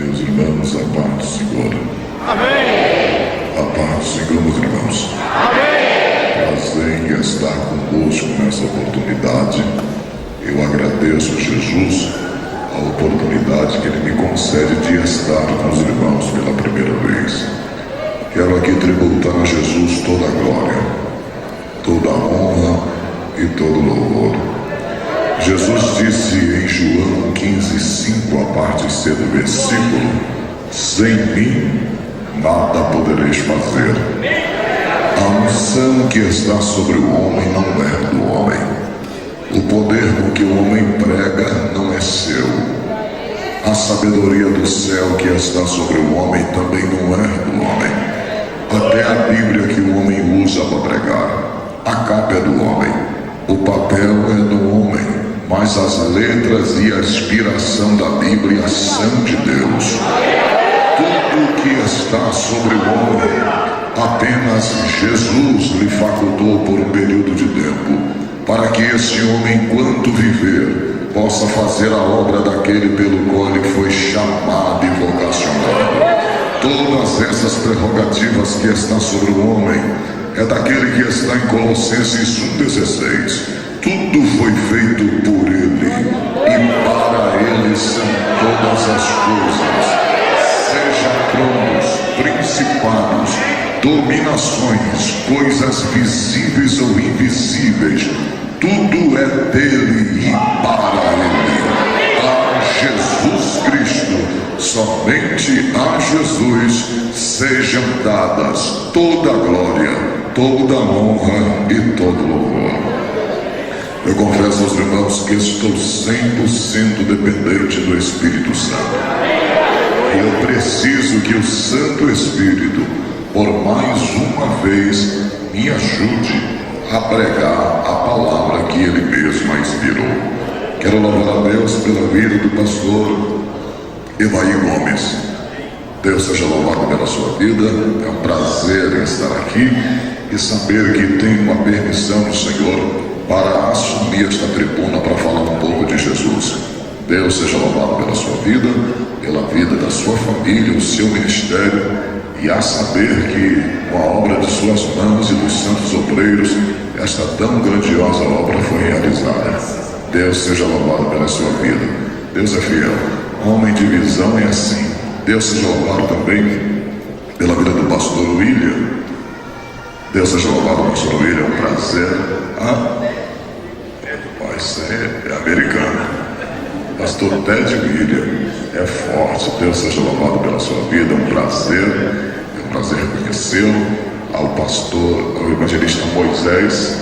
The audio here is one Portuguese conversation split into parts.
Meus irmãos, a paz do Senhor. Amém. A paz do Senhor, meus irmãos. Amém. Prazer em estar convosco nessa oportunidade. Eu agradeço a Jesus a oportunidade que Ele me concede de estar com os irmãos pela primeira vez. Quero aqui tributar a Jesus toda a glória, toda a honra e todo o louvor. Jesus disse em João 15:5, a parte C do versículo: sem mim nada podereis fazer. A unção que está sobre o homem não é do homem. O poder com que o homem prega não é seu. A sabedoria do céu que está sobre o homem também não é do homem. Até a Bíblia que o homem usa para pregar, a capa é do homem, o papel é do homem, mas as letras e a inspiração da Bíblia são de Deus. Tudo que está sobre o homem, apenas Jesus lhe facultou por um período de tempo, para que esse homem, enquanto viver, possa fazer a obra daquele pelo qual ele foi chamado e vocacionado. Todas essas prerrogativas que estão sobre o homem é daquele que está em Colossenses 1,16. Tudo foi feito por Ele e para Ele são todas as coisas, seja tronos, principados, dominações, coisas visíveis ou invisíveis, tudo é dele e para Ele. A Jesus Cristo, somente a Jesus sejam dadas toda a glória, toda a honra e todo louvor. Eu confesso aos irmãos que estou 100% dependente do Espírito Santo. E eu preciso que o Santo Espírito, por mais uma vez, me ajude a pregar a palavra que Ele mesmo inspirou. Quero louvar a Deus pela vida do pastor Evaí Gomes. Deus seja louvado pela sua vida. É um prazer estar aqui e saber que tenho uma permissão do Senhor para assumir esta tribuna para falar um pouco de Jesus. Deus seja louvado pela sua vida, pela vida da sua família, o seu ministério, e a saber que com a obra de suas mãos e dos santos obreiros, esta tão grandiosa obra foi realizada. Deus seja louvado pela sua vida. Deus é fiel. Homem de visão é assim. Deus seja louvado também pela vida do pastor William. Deus seja louvado, pastor William. É um prazer. Isso é americano. Pastor Ted William é forte. Deus seja louvado pela sua vida. É um prazer reconhecê-lo. Ao pastor, ao evangelista Moisés,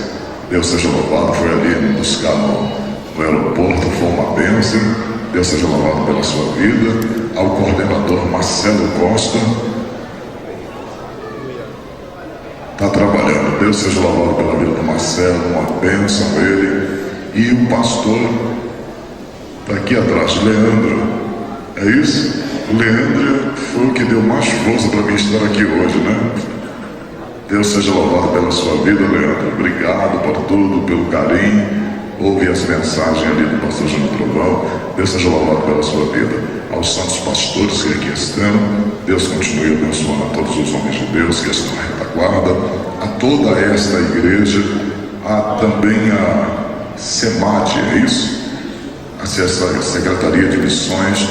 Deus seja louvado. Foi ali me buscar no aeroporto, foi uma bênção. Deus seja louvado pela sua vida. Ao coordenador Marcelo Costa, está trabalhando. Deus seja louvado pela vida do Marcelo, uma bênção ele. E o pastor está aqui atrás, Leandro. É isso? O Leandro foi o que deu mais força para mim estar aqui hoje, né? Deus seja louvado pela sua vida, Leandro. Obrigado por tudo, pelo carinho. Ouve as mensagens ali do pastor Júnior Trovão. Deus seja louvado pela sua vida. Aos santos pastores que aqui estão, Deus continue abençoando a todos os homens de Deus que estão na retaguarda, a toda esta igreja, a também a SEMAD, é isso? Essa Secretaria de Missões.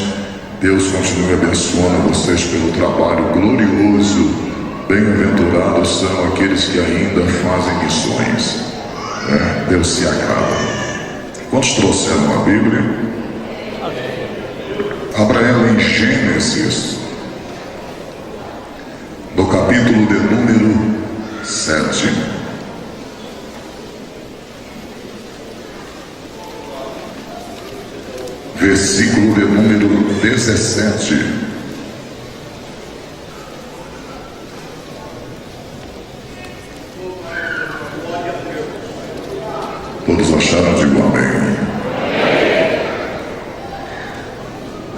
Deus continue abençoando vocês pelo trabalho glorioso. Bem-aventurados são aqueles que ainda fazem missões. Deus se agrada. Quantos trouxeram a Bíblia? Abra ela em Gênesis, no capítulo de número 7. Versículo de número 17. Todos acharam? Digo amém.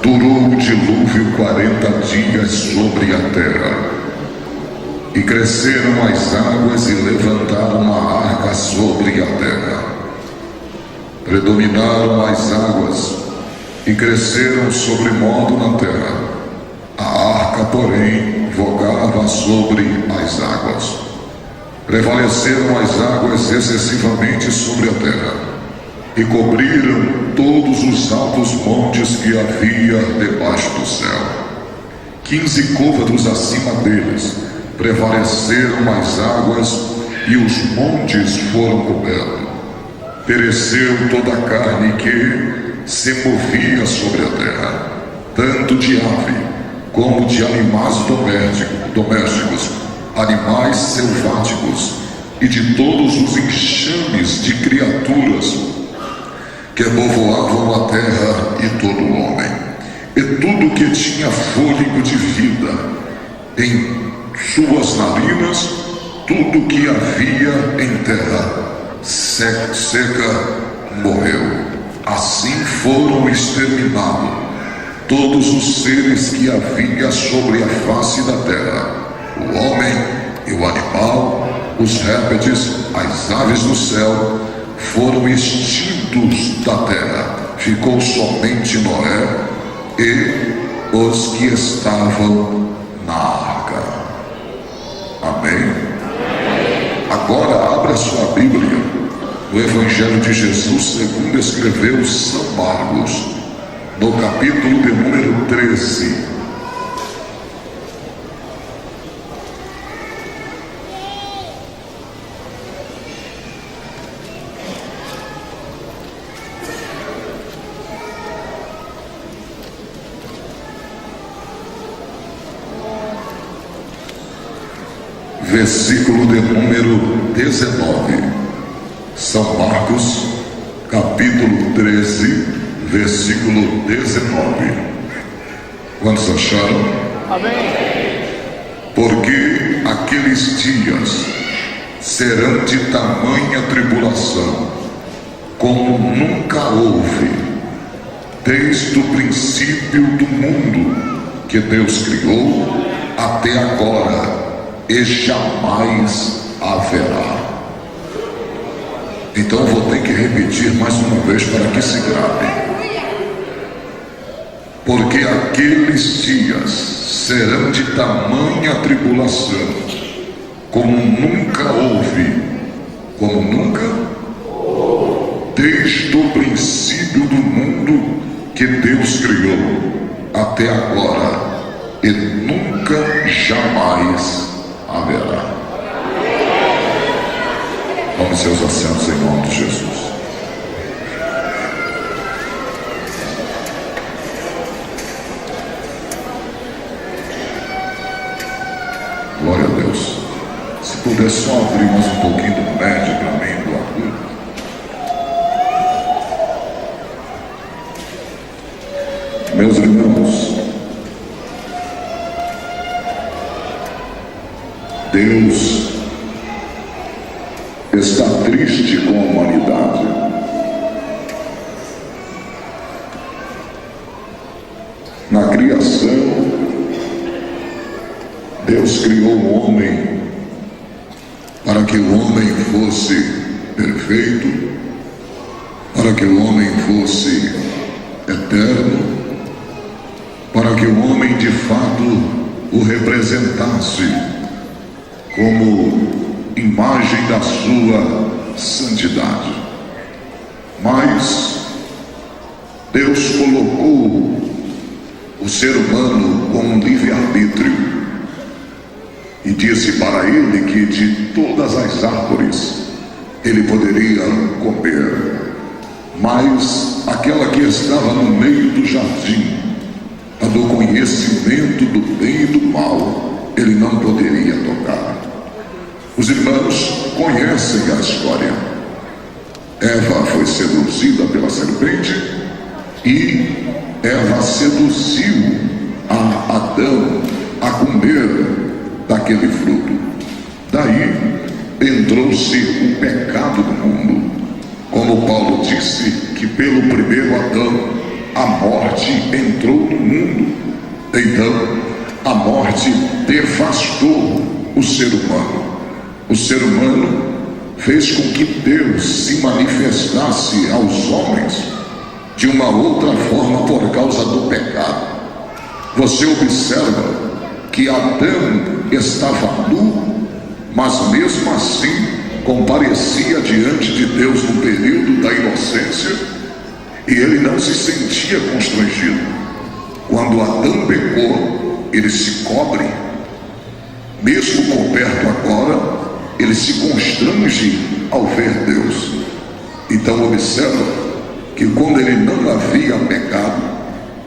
Durou o dilúvio 40 dias sobre a terra, e cresceram as águas e levantaram a arca sobre a terra. Predominaram as águas e cresceram sobremodo na terra, arca, porém, vogava sobre as águas. Prevaleceram as águas excessivamente sobre a terra, e cobriram todos os altos montes que havia debaixo do céu. 15 côvados acima deles prevaleceram as águas, e os montes foram cobertos. Pereceu toda a carne que se movia sobre a terra, tanto de ave como de animais domésticos, animais selváticos e de todos os enxames de criaturas que povoavam a terra, e todo homem, e tudo que tinha fôlego de vida em suas narinas, tudo que havia em terra seca morreu. Assim foram exterminados todos os seres que havia sobre a face da terra, o homem e o animal, os répteis, as aves do céu, foram extintos da terra. Ficou somente Noé e os que estavam na arca. Amém? Agora abra sua Bíblia no Evangelho de Jesus segundo escreveu São Marcos, no capítulo de número 13. Versículo de número 19. São Marcos, capítulo 13, versículo 19. Quantos acharam? Amém. Porque aqueles dias serão de tamanha tribulação, como nunca houve, desde o princípio do mundo que Deus criou até agora, e jamais haverá. Então vou ter que repetir mais uma vez para que se grave. Porque aqueles dias serão de tamanha tribulação, como nunca houve, desde o princípio do mundo que Deus criou até agora, e nunca jamais haverá. Tome seus assentos em nome de Jesus. Glória a Deus. Se puder só abrir mais um pouquinho do médio para mim, do agudo. Meus irmãos, Deus está triste com a humanidade. Na criação, Deus criou o homem para que o homem fosse perfeito, para que o homem fosse eterno, para que o homem de fato o representasse como imagem da sua santidade. Mas Deus colocou o ser humano com um livre-arbítrio e disse para ele que de todas as árvores ele poderia comer, mas aquela que estava no meio do jardim, a do conhecimento do bem e do mal, ele não poderia tocar. Os irmãos conhecem a história. Eva foi seduzida pela serpente e Eva seduziu a Adão a comer daquele fruto. Daí entrou-se o pecado do mundo. Como Paulo disse que pelo primeiro Adão a morte entrou no mundo. Então a morte devastou o ser humano. O ser humano fez com que Deus se manifestasse aos homens de uma outra forma por causa do pecado. Você observa que Adão estava nu, mas mesmo assim comparecia diante de Deus no período da inocência e ele não se sentia constrangido. Quando Adão pecou, ele se cobre, mesmo coberto agora, ele se constrange ao ver Deus. Então observa que quando ele não havia pecado,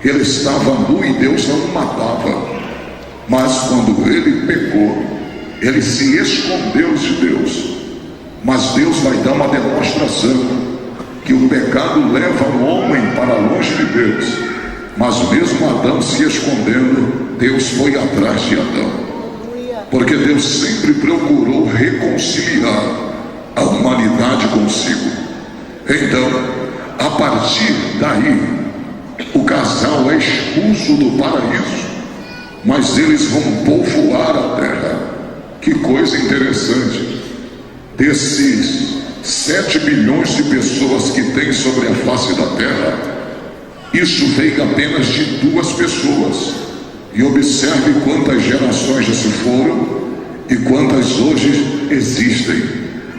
ele estava nu e Deus não o matava. Mas quando ele pecou, ele se escondeu de Deus. Mas Deus vai dar uma demonstração que o pecado leva o homem para longe de Deus. Mas mesmo Adão se escondendo, Deus foi atrás de Adão, porque Deus sempre procurou reconciliar a humanidade consigo. Então, a partir daí, o casal é expulso do paraíso, mas eles vão povoar a terra. Que coisa interessante! Desses 7 bilhões de pessoas que tem sobre a face da terra, isso veio apenas de 2 pessoas. E observe quantas gerações já se foram e quantas hoje existem.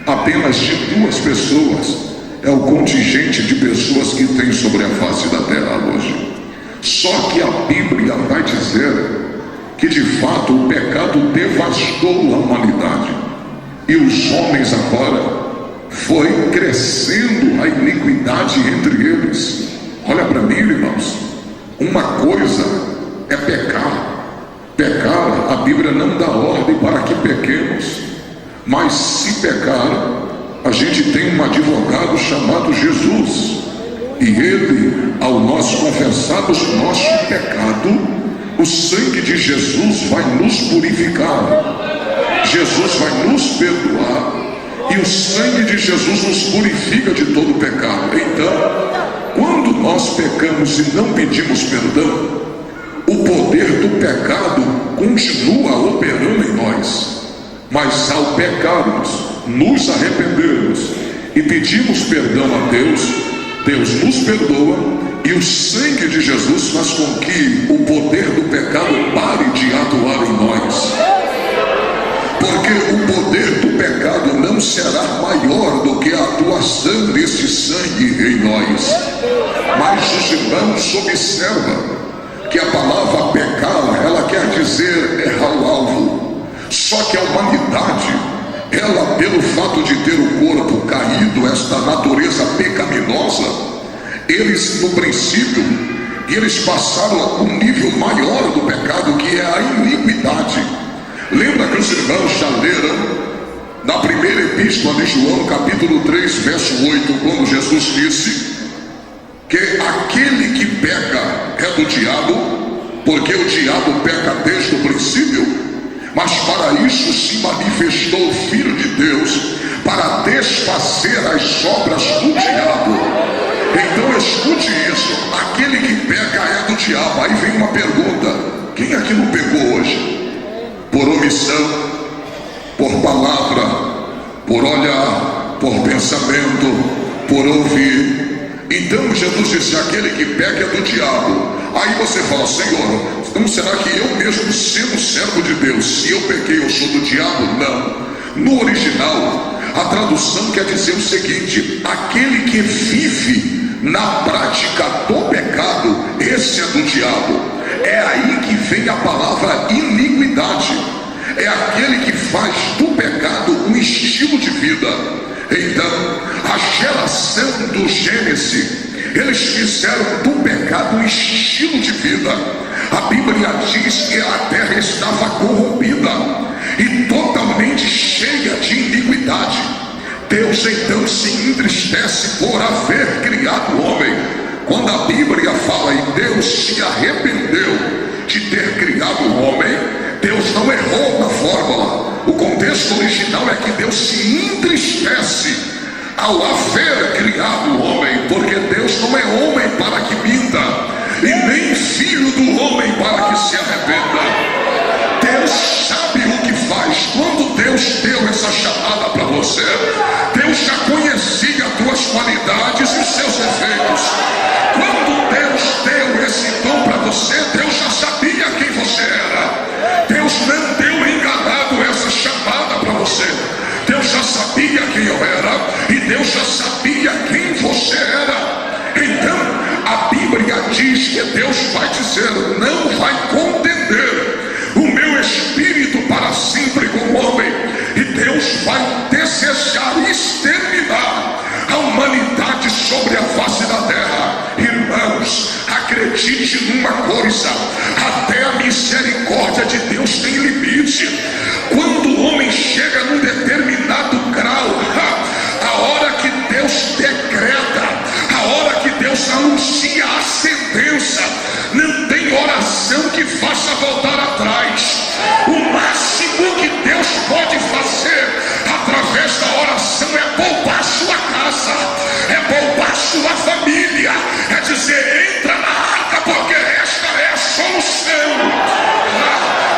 Apenas de 2 pessoas é o contingente de pessoas que tem sobre a face da terra hoje. Só que a Bíblia vai dizer que de fato o pecado devastou a humanidade e os homens agora foi crescendo a iniquidade entre eles. Olha para mim, irmãos, uma coisa é pecar. Pecar, a Bíblia não dá ordem para que pequemos, mas se pecar, a gente tem um advogado chamado Jesus, e ele, ao nós confessarmos nosso pecado, o sangue de Jesus vai nos purificar, Jesus vai nos perdoar, e o sangue de Jesus nos purifica de todo pecado. Então, quando nós pecamos e não pedimos perdão, o poder do pecado continua operando em nós. Mas ao pecarmos, nos arrependermos e pedimos perdão a Deus, Deus nos perdoa e o sangue de Jesus faz com que o poder do pecado pare de atuar em nós. Porque o poder do pecado não será maior do que a atuação desse sangue em nós. Mas os irmãos observam que a palavra pecar, ela quer dizer errar o alvo. Só que a humanidade, ela, pelo fato de ter o corpo caído, esta natureza pecaminosa, eles no princípio, eles passaram um nível maior do pecado, que é a iniquidade. Lembra que os irmãos já leram na primeira epístola de João, capítulo 3, verso 8, quando Jesus disse que aquele que peca é do diabo, porque o diabo peca desde o princípio. Mas para isso se manifestou o Filho de Deus, para desfazer as obras do diabo. Então escute isso, aquele que peca é do diabo. Aí vem uma pergunta: quem aqui não pecou hoje? Por omissão, por palavra, por olhar, por pensamento, por ouvir. Então Jesus disse: aquele que peca é do diabo. Aí você fala: Senhor, então será que eu mesmo, sendo servo de Deus, se eu pequei, eu sou do diabo? Não. No original, a tradução quer dizer o seguinte: aquele que vive na prática do pecado, esse é do diabo. É aí que vem a palavra iniquidade. É aquele que faz do pecado um estilo de vida. Então, a geração do Gênesis, eles fizeram do pecado um estilo de vida. A Bíblia diz que a terra estava corrompida e totalmente cheia de iniquidade. Deus então se entristece por haver criado o homem. Quando a Bíblia fala em Deus se arrependeu de ter criado o homem, Deus não errou na fórmula. O contexto original é que Deus se entristece ao haver criado o homem, porque Deus não é homem para que minta, e nem filho do homem para que se arrependa. Deus sabe o que faz. Quando Deus deu essa chamada para você, Deus já conhecia as tuas qualidades e seus defeitos. Quando Deus deu esse dom para você, Deus já sabia quem você era. Deus diz que Deus vai dizer: não vai contender o meu espírito para sempre com o homem, e Deus vai desejar exterminar a humanidade sobre a face da terra. Irmãos, acredite numa coisa: até a misericórdia de Deus tem limite. Quando o homem chega num determinado grau, a hora que Deus decreta, a hora que Deus anuncia a sentença, não tem oração que faça voltar atrás. O máximo que Deus pode fazer através da oração é poupar sua casa, é poupar sua família, é dizer: entra na arca, porque esta é a solução.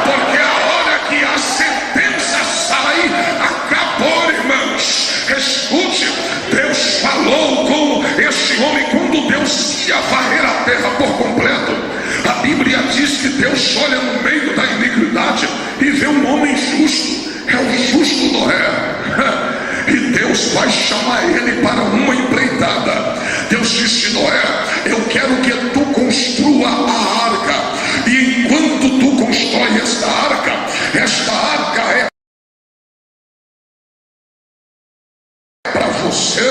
Porque a hora que a sentença sai, acabou, irmãos. Escute, Deus falou com este homem quando Deus ia varrer a terra por completo. A Bíblia diz que Deus olha no meio da iniquidade e vê um homem justo, é o justo Noé. E Deus vai chamar ele para uma empreitada. Deus disse: Noé, eu quero que tu construa a arca, e enquanto tu constrói esta arca é para você,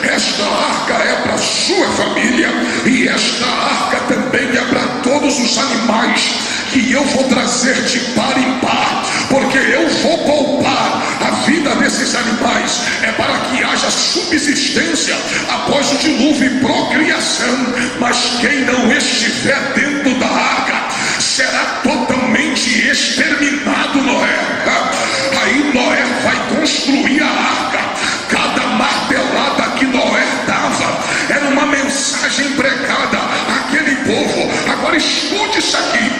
esta arca é para sua família, e esta arca também é para todos os animais que eu vou trazer de par em par, porque eu vou poupar a vida desses animais, é para que haja subsistência após o dilúvio e procriação. Mas quem não estiver dentro da arca será totalmente exterminado. Noé, aí Noé vai construir a arca. Cada martelada que Noé dava era uma mensagem pregada àquele povo. Agora escute isso aqui.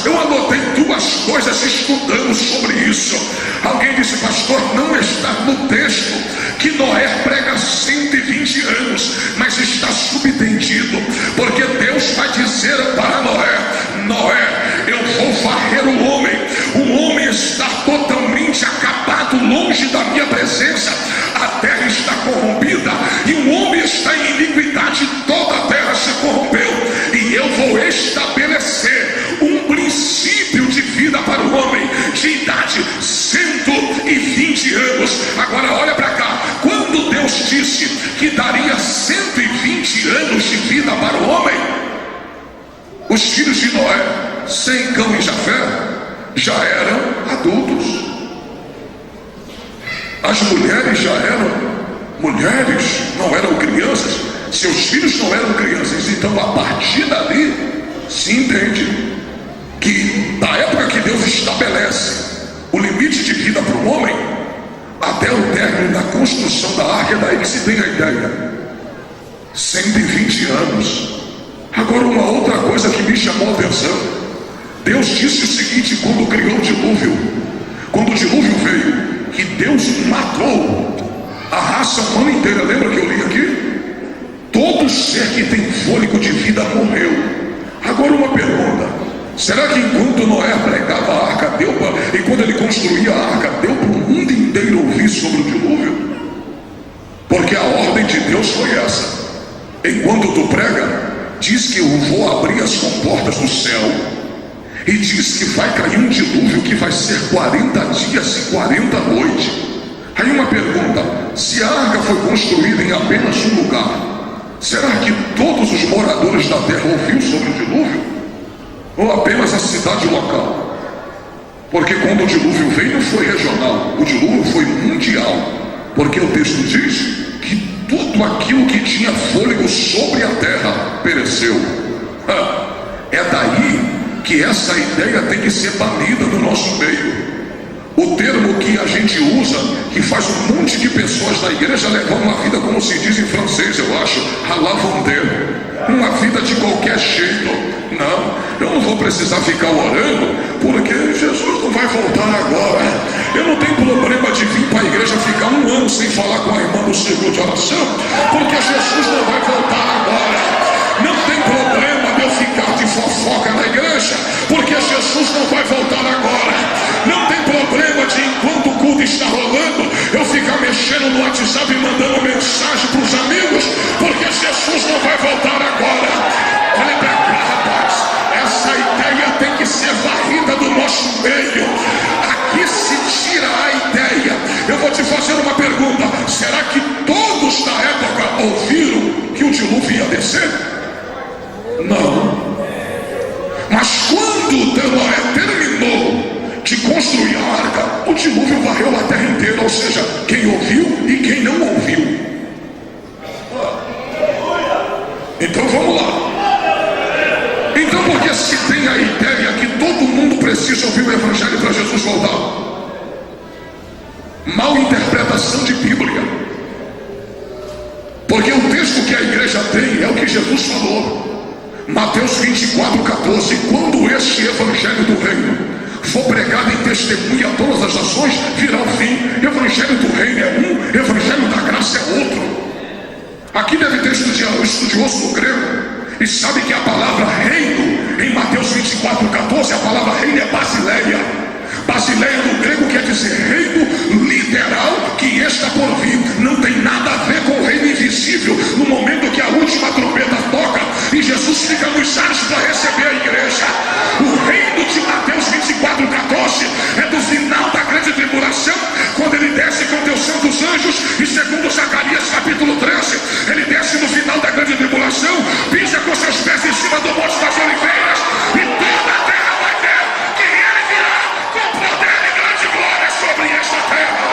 Eu anotei duas coisas estudando sobre isso. Alguém disse: pastor, não está no texto que Noé prega 120 anos, mas está subentendido, porque Deus vai dizer para Noé: Noé, eu vou varrer o homem está totalmente acabado, longe da minha presença, a terra está corrompida e o homem está em iniquidade, toda a terra se corrompeu, e eu vou estabelecer um princípio de vida para o homem, de idade 120 anos. Agora olha para cá, quando Deus disse que daria 120 anos de vida para o homem, os filhos de Noé, Sem, Cão e Jafé, já eram adultos. As mulheres já eram mulheres, não eram crianças. Seus filhos não eram crianças. Então, a partir dali, se entende que da época que Deus estabelece o limite de vida para o homem, até o término da construção da arca, é daí que se tem a ideia. 120 anos. Agora, uma outra coisa que me chamou a atenção: Deus disse o seguinte quando criou o dilúvio. Quando o dilúvio veio, que Deus matou a raça humana inteira. Lembra que eu li aqui? Todo ser que tem fôlego de vida morreu. Agora uma pergunta: será que enquanto Noé pregava a arca, e quando ele construía a arca, deu para o mundo inteiro ouvir sobre o dilúvio? Porque a ordem de Deus foi essa: enquanto tu prega, diz que eu vou abrir as comportas do céu, e diz que vai cair um dilúvio que vai ser 40 dias e 40 noites. Aí uma pergunta: se a arca foi construída em apenas um lugar, será que todos os moradores da terra ouviram sobre o dilúvio? Ou apenas a cidade local? Porque quando o dilúvio veio, não foi regional, o dilúvio foi mundial. Porque o texto diz que tudo aquilo que tinha fôlego sobre a terra pereceu. É daí que essa ideia tem que ser banida do nosso meio. O termo que a gente usa, que faz um monte de pessoas da igreja levar uma vida, como se diz em francês, eu acho, à la Vendée, uma vida de qualquer jeito. Não, eu não vou precisar ficar orando, porque Jesus não vai voltar agora. Eu não tenho problema de vir para a igreja ficar um ano sem falar com a irmã do círculo de oração, porque Jesus não vai voltar agora. Não tem problema de eu ficar de fofoca na igreja, porque Jesus não vai voltar agora. Não tem problema de, enquanto o culto está rolando, eu ficar mexendo no WhatsApp e mandando mensagem para os amigos, porque Jesus não vai voltar agora. Olha descer? Não. Mas quando Noé terminou de construir a arca, o dilúvio varreu a terra inteira, ou seja, quem ouviu e quem não ouviu. Então vamos lá. Então por que se tem a ideia que todo mundo precisa ouvir o Evangelho para Jesus voltar? Mal interpretação de Bíblia. Porque o texto que a igreja tem é o que Jesus falou. Mateus 24:14. Quando este Evangelho do Reino for pregado em testemunha a todas as nações, virá o fim. Evangelho do Reino é um, Evangelho da graça é outro. Aqui deve ter estudioso no grego e sabe que a palavra reino em Mateus 24:14, a palavra reino é basileia. Basileia no grego quer dizer reino literal que está por vir. Não tem nada a ver com o reino invisível. No momento que a última trombeta toca e Jesus fica nos ares para receber a igreja, o reino de Mateus 24:14 é do final da grande tribulação, quando ele desce com teus santos anjos. E segundo Zacarias capítulo 13, ele desce no final da grande tribulação, pisa com seus pés em cima do monte das oliveiras, e toda a terra vai ver que ele virá com poder e grande glória sobre esta terra.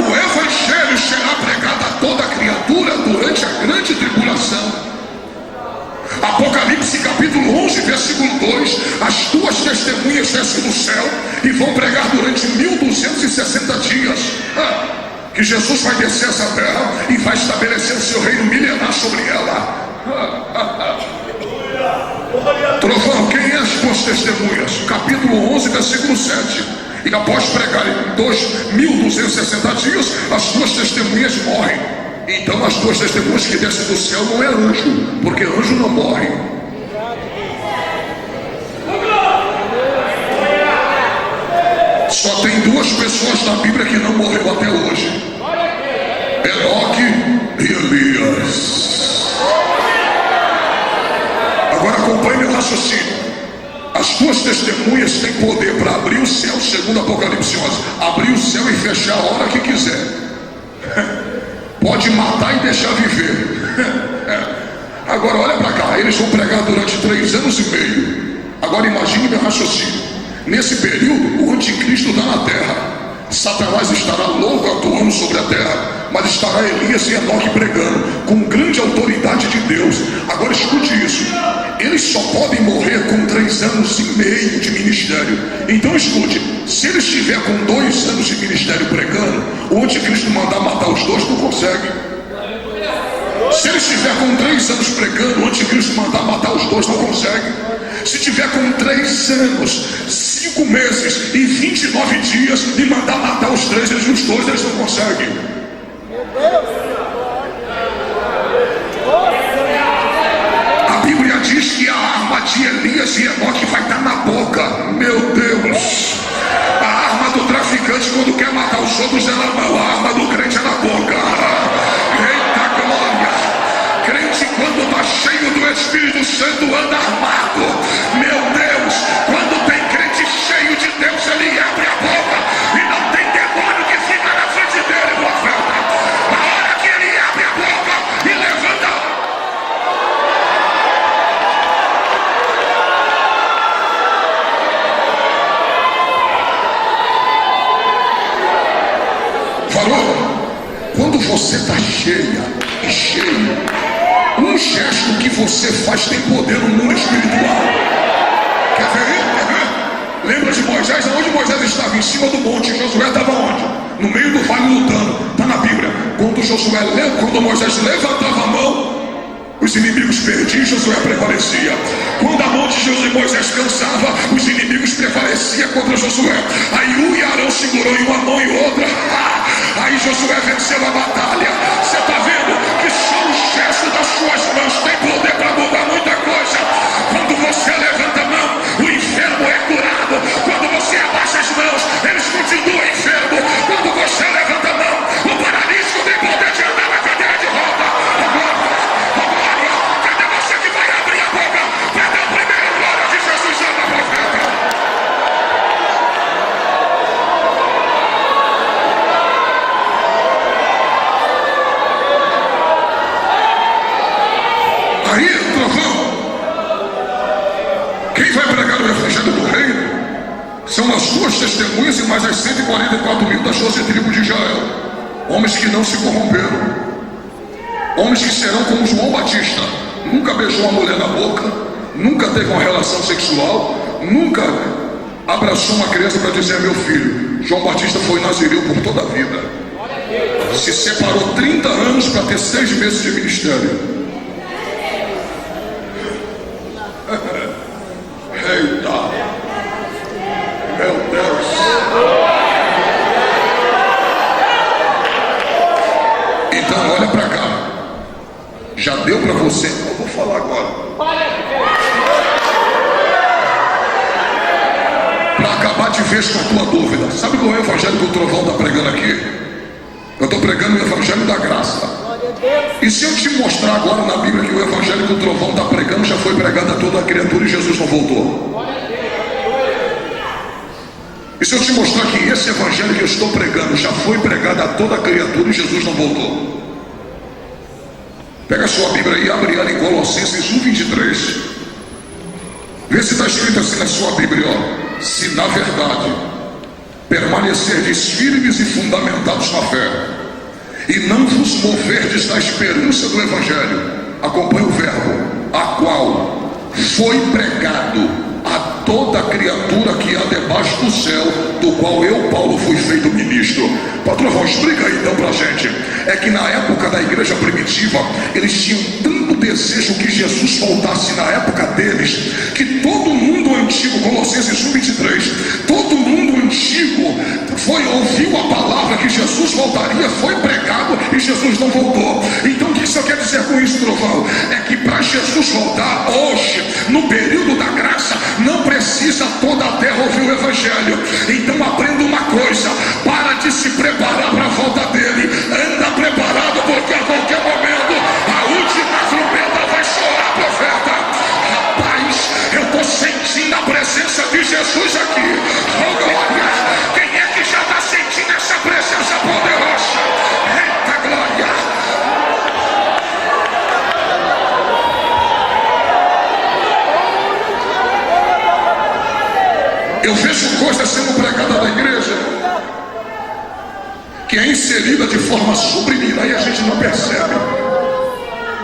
O Evangelho será pregado a toda criatura durante a grande tribulação. Apocalipse capítulo 11, versículo 2. As tuas testemunhas descem do céu e vão pregar durante 1260 dias. Que Jesus vai descer essa terra e vai estabelecer o seu reino milenar sobre ela. Trovão, quem é as tuas testemunhas? Capítulo 11, versículo 7. E após pregarem 1260 dias, as tuas testemunhas morrem. Então as tuas testemunhas que descem do céu não é anjo, porque anjo não morre. Só tem duas pessoas na Bíblia que não morreu até hoje: Enoque e Elias. Agora acompanhe meu raciocínio. As tuas testemunhas têm poder para abrir o céu, segundo Apocalipse 11, abrir o céu e fechar a hora que quiser. Pode matar e deixar viver. Agora olha para cá, eles vão pregar durante 3 anos e meio. Agora imagine meu raciocínio. Nesse período o anticristo está na terra. Satanás estará louco atuando sobre a terra, mas estará Elias e Enoque pregando com grande autoridade de Deus. Agora escute isso: eles só podem morrer com 3 anos e meio de ministério. Então escute, se ele estiver com 2 anos de ministério pregando, o anticristo mandar matar os dois, não consegue. Se ele estiver com 3 anos pregando, o anticristo mandar matar os dois, não consegue. Se tiver com 3 anos, 5 meses e 29 dias e mandar matar os 3, os dois, eles não conseguem. A Bíblia diz que a arma de Elias e Enoque vai estar na boca. Meu Deus! A arma do traficante quando quer matar os outros é na mão, a arma do crente é na boca. Eita glória! Crente quando está cheio do Espírito Santo anda armado. Meu Deus! Quando tem crente cheio de Deus, ele abre a boca e não tem demônio que fica na frente dele, profeta. A hora que ele abre a boca e levanta. Falou? Quando você está cheia e cheio, um gesto que você faz tem poder no mundo espiritual. Quer ver? Quer ver? Lembra de Moisés? Aonde Moisés estava? Em cima do monte. Josué estava onde? No meio do vale lutando. Está na Bíblia. Quando Moisés levantava a mão, os inimigos perdiam e Josué prevalecia. Quando a mão de Moisés cansava, os inimigos prevaleciam contra Josué. Aí e Arão segurou em uma mão e outra. Aí Josué venceu a batalha. Você está vendo que só o gesto das suas mãos tem poder para mudar muita coisa. Quando você levanta a mão, o enfermo é curado. Quando você abaixa as mãos, eles continuam enfermos. Quando você levanta a mão, o paralítico tem poder de andar na cadeira de roda. Glória, cadê você que vai abrir a boca para dar a primeira glória de Jesus na profeta? Aí, trovão, quem vai pregar o evangelho do reino são as 2 testemunhas e mais as 144 mil das 12 tribos de Israel. Homens que não se corromperam, homens que serão como João Batista, nunca beijou uma mulher na boca, nunca teve uma relação sexual, nunca abraçou uma criança para dizer: é meu filho. João Batista foi nazireu por toda a vida, se separou 30 anos para ter 6 meses de ministério. Eita, meu Deus. Então olha para cá, já deu para você. Eu vou falar agora. Para acabar de vez com a tua dúvida, sabe qual é o evangelho que o trovão está pregando aqui? Eu estou pregando o evangelho da graça. E se eu te mostrar agora na Bíblia que o evangelho que o trovão está pregando já foi pregado a toda a criatura e Jesus não voltou? E se eu te mostrar que esse evangelho que eu estou pregando já foi pregado a toda a criatura e Jesus não voltou? Pega a sua Bíblia e abre ela em Colossenses 1:23. Vê se está escrito assim na sua Bíblia, ó: se na verdade permanecerdes firmes e fundamentados na fé, e não vos moverdes da esperança do evangelho, acompanhe o verbo, a qual foi pregado a toda criatura que há debaixo do céu, do qual eu, Paulo, fui feito ministro. Patrão, explica aí então pra gente. É que na época da igreja primitiva, eles tinham tanto desejo que Jesus voltasse na época deles, que todo mundo antigo, Colossenses 1:23, todo mundo antigo ouviu a palavra que Jesus voltaria, foi pregado e Jesus não voltou. Então o que isso quer dizer com isso, trovão? É que para Jesus voltar hoje, no período da graça, não precisa toda a terra ouvir o evangelho. Então aprenda uma coisa: para de se preparar para a volta dele, anda preparado, porque a qualquer momento a última trombeta vai soar, profeta. Rapaz, eu estou sentindo a presença de Jesus aqui. Oh glória! Quem é que já está sentindo essa presença poderosa? Eita glória! Eu vejo coisas sendo pregadas na igreja que é inserida de forma subliminar e a gente não percebe.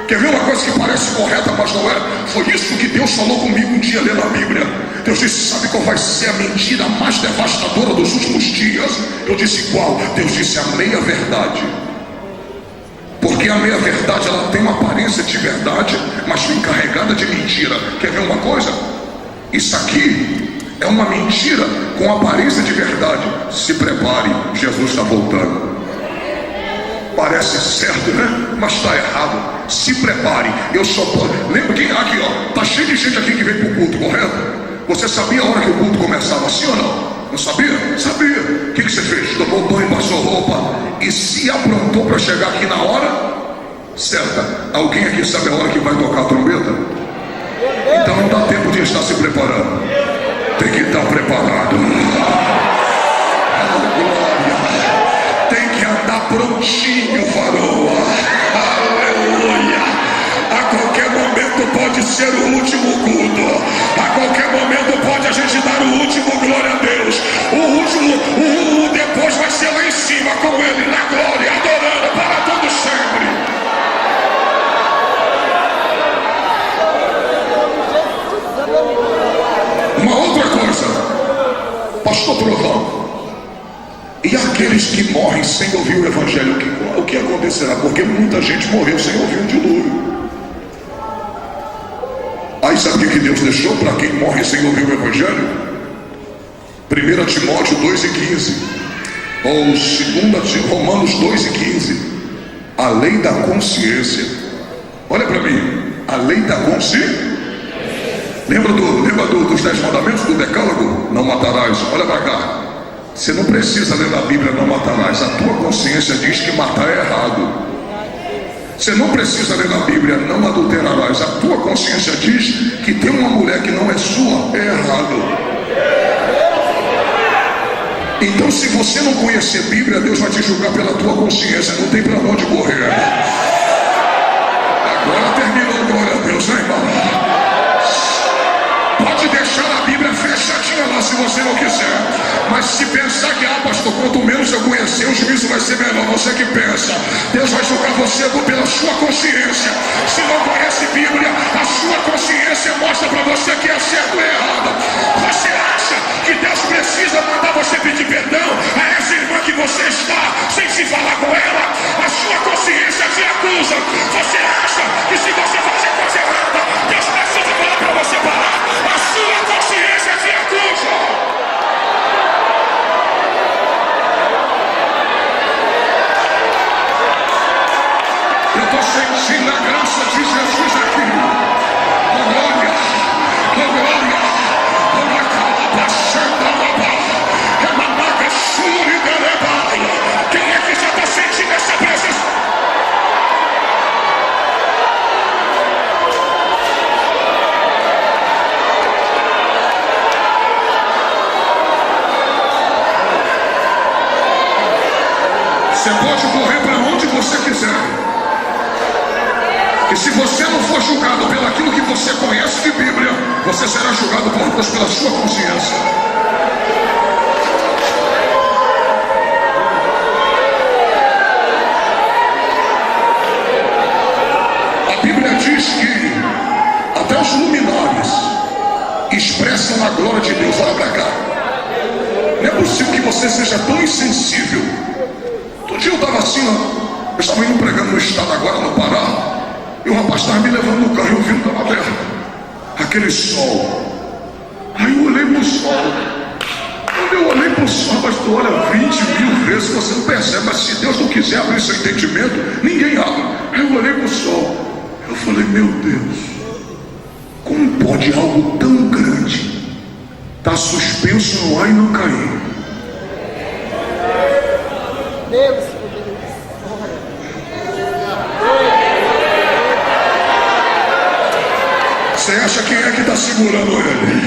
Quer ver uma coisa que parece correta, mas não é? Foi isso que Deus falou comigo um dia lendo a Bíblia. Deus disse: sabe qual vai ser a mentira mais devastadora dos últimos dias? Eu disse: qual? Deus disse: a meia-verdade. Porque a meia-verdade, ela tem uma aparência de verdade, mas vem carregada de mentira. Quer ver uma coisa? Isso aqui é uma mentira com aparência de verdade. Se prepare, Jesus está voltando. Parece certo, né? Mas está errado. Se prepare. Eu só posso. Lembra quem aqui, ó? Tá cheio de gente aqui que vem para o culto, correto? Você sabia a hora que o culto começava, sim ou não? Não sabia? Sabia. O que você fez? Tomou banho, passou roupa e se aprontou para chegar aqui na hora certa. Alguém aqui sabe a hora que vai tocar a trombeta? Então não dá tempo de estar se preparando. Tem que estar preparado. Tem que andar prontinho, varoa. Aleluia. A qualquer momento pode ser o último culto. A qualquer momento pode a gente dar o último glória a Deus. O último, depois vai ser lá em cima com Ele na glória, adorando para todo sempre. Uma outra coisa, pastor Trovão, e aqueles que morrem sem ouvir o evangelho, o que acontecerá? Porque muita gente morreu sem ouvir o dilúvio. Aí sabe o que Deus deixou para quem morre sem ouvir o evangelho? 1 Timóteo 2:15, ou 2 Romanos 2:15, a lei da consciência. Olha para mim, a lei da consciência. Lembra dos 10 mandamentos do decálogo? Não matarás. Olha para cá. Você não precisa ler na Bíblia não matarás. A tua consciência diz que matar é errado. Você não precisa ler na Bíblia não adulterarás. A tua consciência diz que ter uma mulher que não é sua é errado. Então se você não conhecer Bíblia, Deus vai te julgar pela tua consciência. Não tem para onde correr. Agora terminou, glória a Deus. você não quiser. Mas se pensar que, pastor, quanto menos eu conhecer, o juízo vai ser menor. Você que pensa, Deus vai julgar você pela sua consciência. Se não conhece Bíblia, a sua consciência mostra para você que é certo ou errado. Você acha que Deus precisa mandar você pedir perdão a essa irmã que você está sem se falar com ela? A sua consciência te acusa. Você acha que se você fazer coisa errada, Deus precisa falar para você parar? A sua consciência te acusa. Eu estou sentindo a graça de Jesus aqui. Oh glória, oh glória, oh macalaba, xandalaba, remamaga, xuri, delebaia. Quem é que já está sentindo essa presença? Você pode correr para onde você quiser. E se você não for julgado pelo aquilo que você conhece de Bíblia, você será julgado por Deus pela sua consciência. A Bíblia diz que até os luminares expressam a glória de Deus. Olha para cá. Não é possível que você seja tão insensível. Outro dia eu estava assim, eu estava indo pregando no estado agora no Pará. E o rapaz estava me levando no carro e eu vi que estava vendo aquele sol. Aí eu olhei para o sol. Quando eu olhei para o sol, pastor, olha 20.000 vezes, você não percebe. Mas se Deus não quiser abrir seu entendimento, ninguém abre. Aí eu olhei para o sol. Eu falei, meu Deus, como pode algo tão grande estar suspenso no ar e não cair? Deus. Você acha quem é que está segurando ele?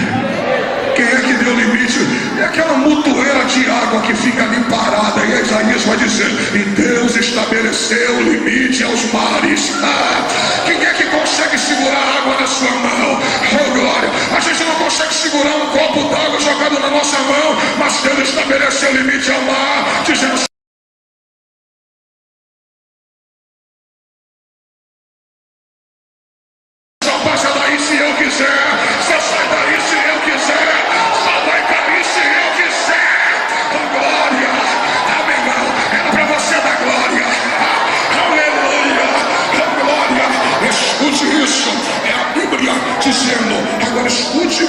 Quem é que deu limite? É aquela mutueira de água que fica ali parada. E Isaías vai dizer, e Deus estabeleceu o limite aos mares. Quem é que consegue segurar a água na sua mão? Oh glória, a gente não consegue segurar um copo d'água jogado na nossa mão, mas Deus estabeleceu o limite ao mar, dizendo, agora escute.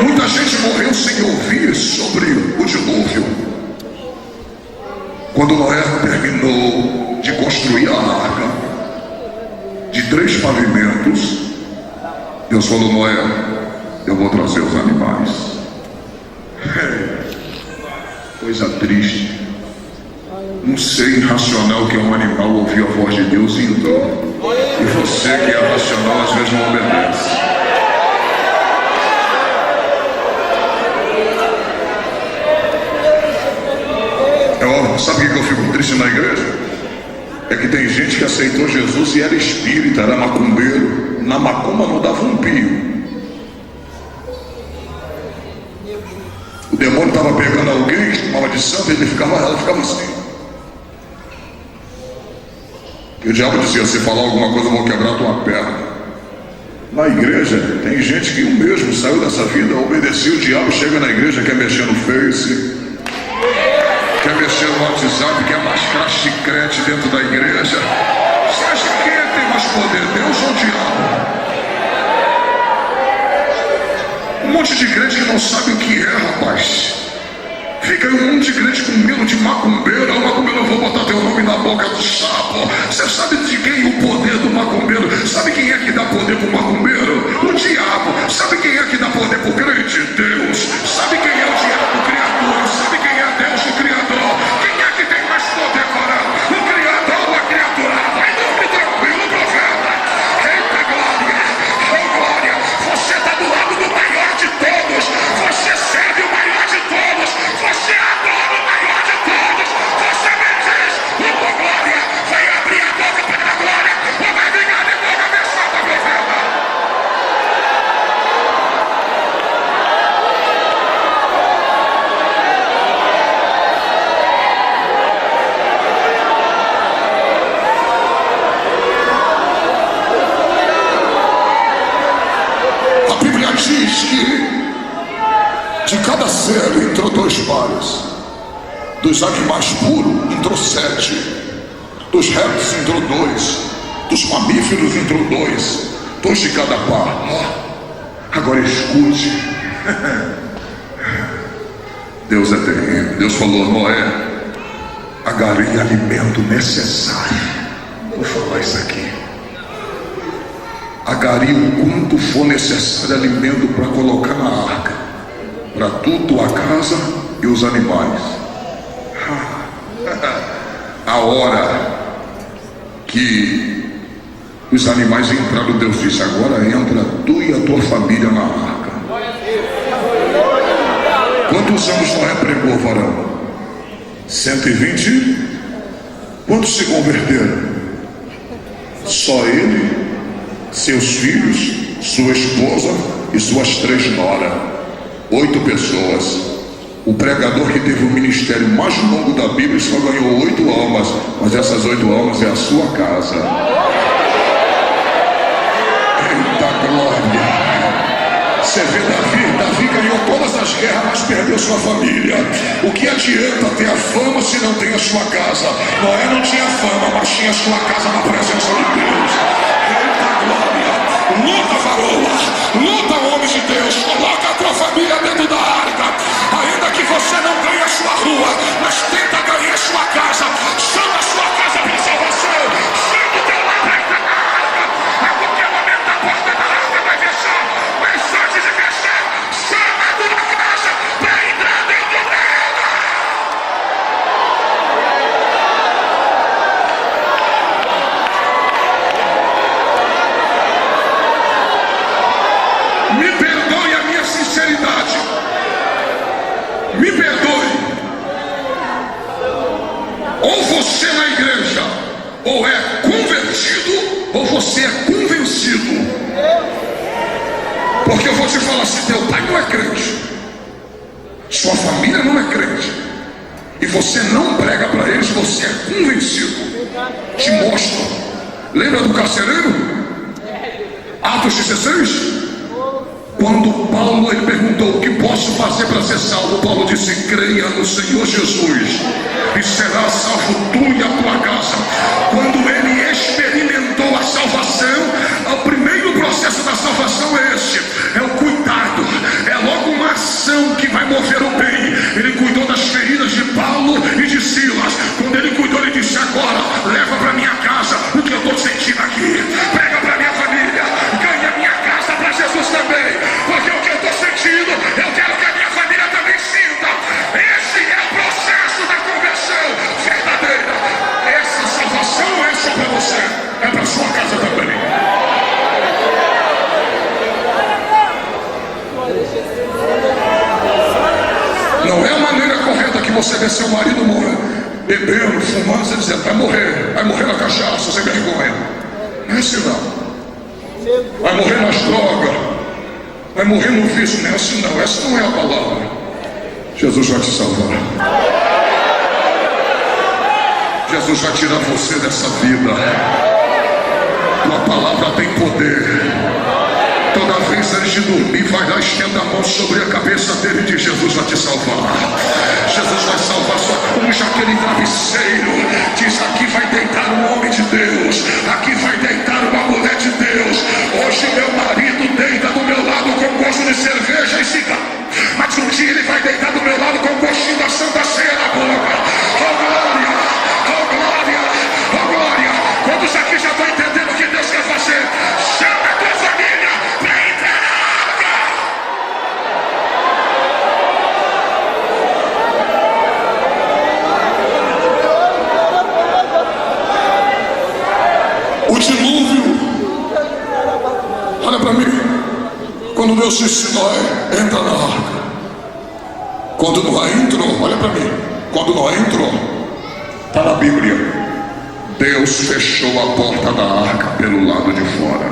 Muita gente morreu sem ouvir sobre o dilúvio. Quando Noé terminou de construir a arca de 3 pavimentos, Deus falou, Noé, eu vou trazer os animais. Coisa triste. Um ser irracional que é um animal ouviu a voz de Deus e entrou. E você que é racional às vezes não obedece. Sabe o que eu fico triste na igreja? É que tem gente que aceitou Jesus e era espírita, era macumbeiro. Na macumba não dava um pio. O demônio estava pegando alguém que chamava de santo e ela ficava assim. E o diabo dizia, se falar alguma coisa eu vou quebrar tua perna. Na igreja tem gente que o mesmo saiu dessa vida, obedeceu o diabo, chega na igreja, quer mexer no Face, quer mexer no WhatsApp, quer mascar chiclete dentro da igreja. Você acha que quem é que tem mais poder, Deus ou o diabo? Um monte de crente que não sabe o que é, rapaz. Fica um monte de crente com medo de macumbeiro. Macumbeiro, eu vou botar teu nome na boca do sapo. Você sabe de quem o poder do macumbeiro? Sabe quem é que dá poder pro macumbeiro? O diabo. Sabe quem é que dá poder pro crente? Deus. Sabe quem é o diabo, o criador? Sabe quem é Deus, o criador? Quem é que tem mais poder para o criador ou a criatura? Vai dormir tranquilo, profeta. Eita glória, oh glória. Você está do lado do maior de todos. Você serve o maior de todos. Você adora o maior de todos. Você me diz, oh glória, vai abrir a boca para a glória ou vai ficar de boca fechada, profeta? Dos animais puros entrou 7. Dos répteis entrou 2. Dos mamíferos entrou 2. 2 de cada par. Agora escute. Deus é terrível. Deus falou: Noé, agarre alimento necessário. Vou falar isso aqui. Agarre o quanto for necessário alimento para colocar na arca, para tu, tua casa e os animais. A hora que os animais entraram, Deus disse: agora entra tu e a tua família na arca. Quantos anos Noé pregou, varão? 120? Quantos se converteram? Só ele, seus filhos, sua esposa e suas 3 noras. 8 pessoas. O pregador que teve o ministério mais longo da Bíblia só ganhou 8 almas, mas essas 8 almas é a sua casa. Eita glória! Você vê Davi ganhou todas as guerras, mas perdeu sua família. O que adianta ter a fama se não tem a sua casa? Noé não tinha fama, mas tinha a sua casa na presença de Deus. Eita glória! Luta, varoa! Luta, homem de Deus! Coloca a tua família dentro da arca. Ainda que você não ganhe a sua rua, mas tenta ganhar a sua casa. Chama a sua casa para salvação. Chama o teu lar para entrar na arca. A qualquer momento a porta da arca vai fechar. Mas antes de fechar, chama a tua casa para entrar dentro dela. Me perdoe a minha sinceridade. Me perdoe. Ou você na igreja, ou é convertido, ou você é convencido. Porque eu vou te falar, se teu pai não é crente, sua família não é crente, e você não prega para eles, você é convencido. Te mostro. Lembra do carcereiro? Atos 16? Quando Paulo ele perguntou: o que posso fazer para ser salvo? Paulo disse: creia no Senhor Jesus e será salvo tu e a tua casa. Quando ele experimentou a salvação, o primeiro processo da salvação é esse: é o cuidado, é logo uma ação que vai mover o bem. Ele cuidou das feridas de Paulo e de Silas. Quando ele cuidou, ele disse: agora leva para minha casa o que eu estou sentindo aqui, prega para minha família, ganha minha casa para Jesus também. Porque o que eu estou sentindo, eu quero que a minha família também sinta. Esse é o processo da conversão verdadeira. Essa salvação não é só para você, é para sua casa também. Não é a maneira correta que você vê seu marido morrer, bebendo, fumando, você dizendo: vai morrer na cachaça, sem vergonha. Não é assim não. Vai morrer nas drogas, vai morrer no vício. Não é assim não, essa não é a palavra. Jesus vai te salvar. Jesus vai tirar você dessa vida. Tua palavra tem poder. Toda vez antes de dormir, vai lá, estenda a mão sobre a cabeça dele e diz: Jesus vai te salvar. Jesus vai salvar sua. Puxa aquele travesseiro, diz: aqui vai deitar um homem de Deus, aqui vai deitar uma mulher de Deus. Hoje meu marido deita do meu lado com gosto de cerveja e cigarro, mas um dia ele vai deitar do meu lado com gostinho da Santa Ceia na boca. Oh glória, oh glória, oh glória. Quantos aqui já estão entendendo o que Deus quer fazer? Chama a tua família para entrar na arca. O dilúvio, olha para mim. Quando Deus disse: Noé, entra na arca. Quando Noé entrou, olha para mim. Quando Noé entrou, está na Bíblia, Deus fechou a porta da arca pelo lado de fora.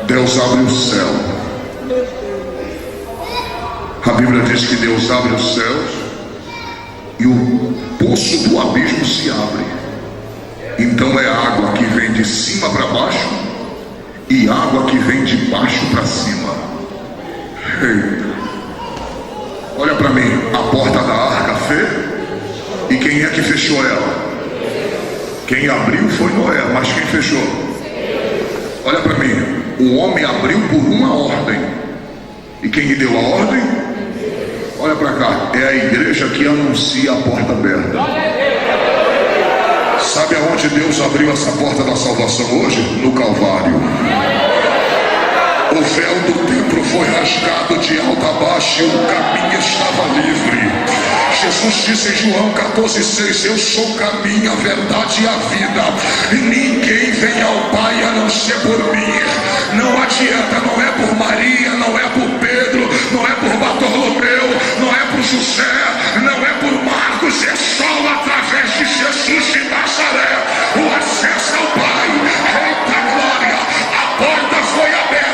Deus abre o céu. A Bíblia diz que Deus abre os céus e o poço do abismo se abre. Então é água que vem de cima para baixo e água que vem de baixo para cima. Eita. Olha para mim, a porta da arca e quem é que fechou ela? Quem abriu foi Noé, mas quem fechou? Olha para mim, o homem abriu por uma ordem, e quem lhe deu a ordem? Olha para cá, é a igreja que anuncia a porta aberta. Sabe aonde Deus abriu essa porta da salvação hoje? No Calvário. O véu do templo foi rasgado de alto a baixo e o caminho estava livre. Jesus disse em João 14,6: eu sou o caminho, a verdade e a vida, e ninguém vem ao Pai a não ser por mim. Não adianta, não é por Maria, não é por Pedro, não é por Bartolomeu, não é por José, não é por Marcos, é só através de Jesus de Nazaré o acesso ao Pai. Eita glória, a porta foi aberta.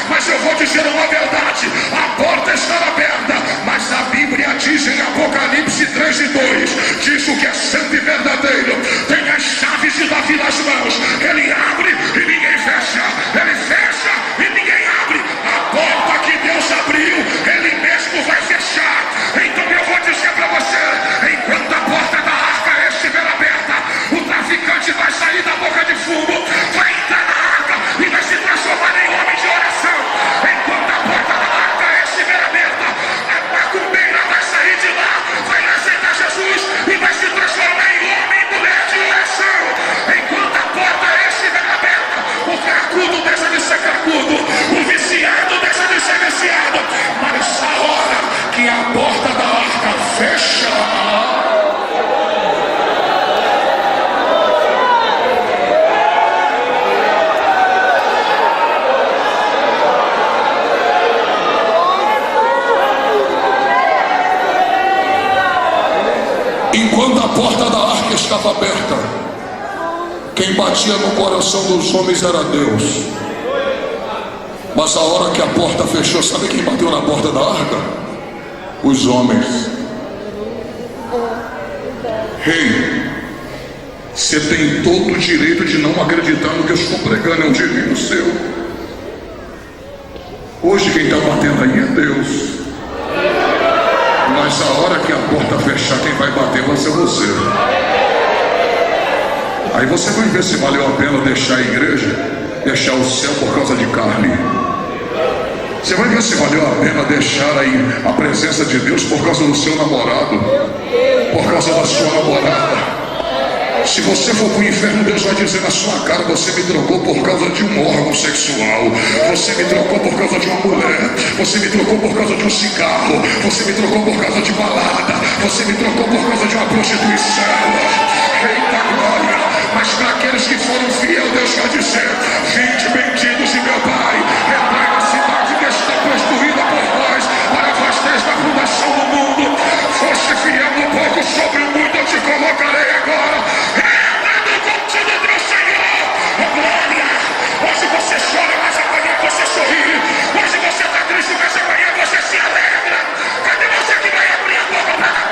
Mas eu vou dizer uma verdade: a porta está aberta, mas a Bíblia diz em Apocalipse 3:2, diz o que é santo e verdadeiro tem as chaves de Davi nas mãos. Ele abre e ninguém fecha, ele fecha e ninguém abre. A porta que Deus abriu, ele mesmo vai fechar. Então eu vou dizer para você: enquanto a porta da arca estiver aberta, o traficante vai sair da boca de fumo, vai entrar na arca e vai se transformar em homem de oração. Enquanto a porta da arca estiver aberta, a macumbeira vai sair de lá, vai aceitar Jesus e vai se transformar em homem e mulher de oração. Enquanto a porta estiver aberta, o cracudo deixa de ser cracudo, o viciado deixa de ser viciado. Mas a hora que a porta da arca fecha, enquanto a porta da arca estava aberta, quem batia no coração dos homens era Deus. Mas a hora que a porta fechou, sabe quem bateu na porta da arca? Os homens. Rei, você tem todo o direito de não acreditar no que eu estou pregando, é um direito seu. Hoje quem está batendo aí é Deus. Mas a hora que a porta fechar, quem vai bater vai ser você. Aí você vai ver se valeu a pena deixar a igreja, deixar o céu por causa de carne. Você vai ver se valeu a pena deixar aí a presença de Deus por causa do seu namorado, por causa da sua namorada. Se você for para o inferno, Deus vai dizer na sua cara: você me trocou por causa de um órgão sexual, você me trocou por causa de uma mulher, você me trocou por causa de um cigarro, você me trocou por causa de balada, você me trocou por causa de uma prostituição. Eita glória! Mas para aqueles que foram fiel, Deus vai dizer: vinde benditos de meu Pai, entrai na cidade que está construída por nós, para vós teres a fundação do mundo. Foste fiel no pouco, sobre o muito eu te colocarei agora. Entra no contínuo do Senhor. Oh glória! Hoje você chora, mas amanhã você sorri. Hoje você está triste, mas amanhã você se alegra. Cadê você que vai abrir a boca para...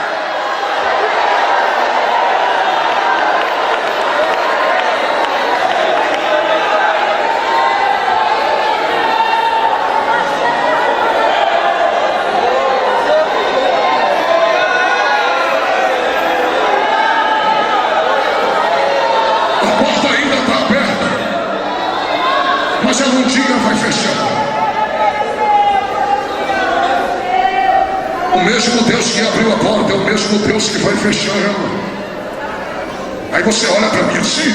mas ela um dia vai fechar. O mesmo Deus que abriu a porta é o mesmo Deus que vai fechar ela. Aí você olha para mim assim: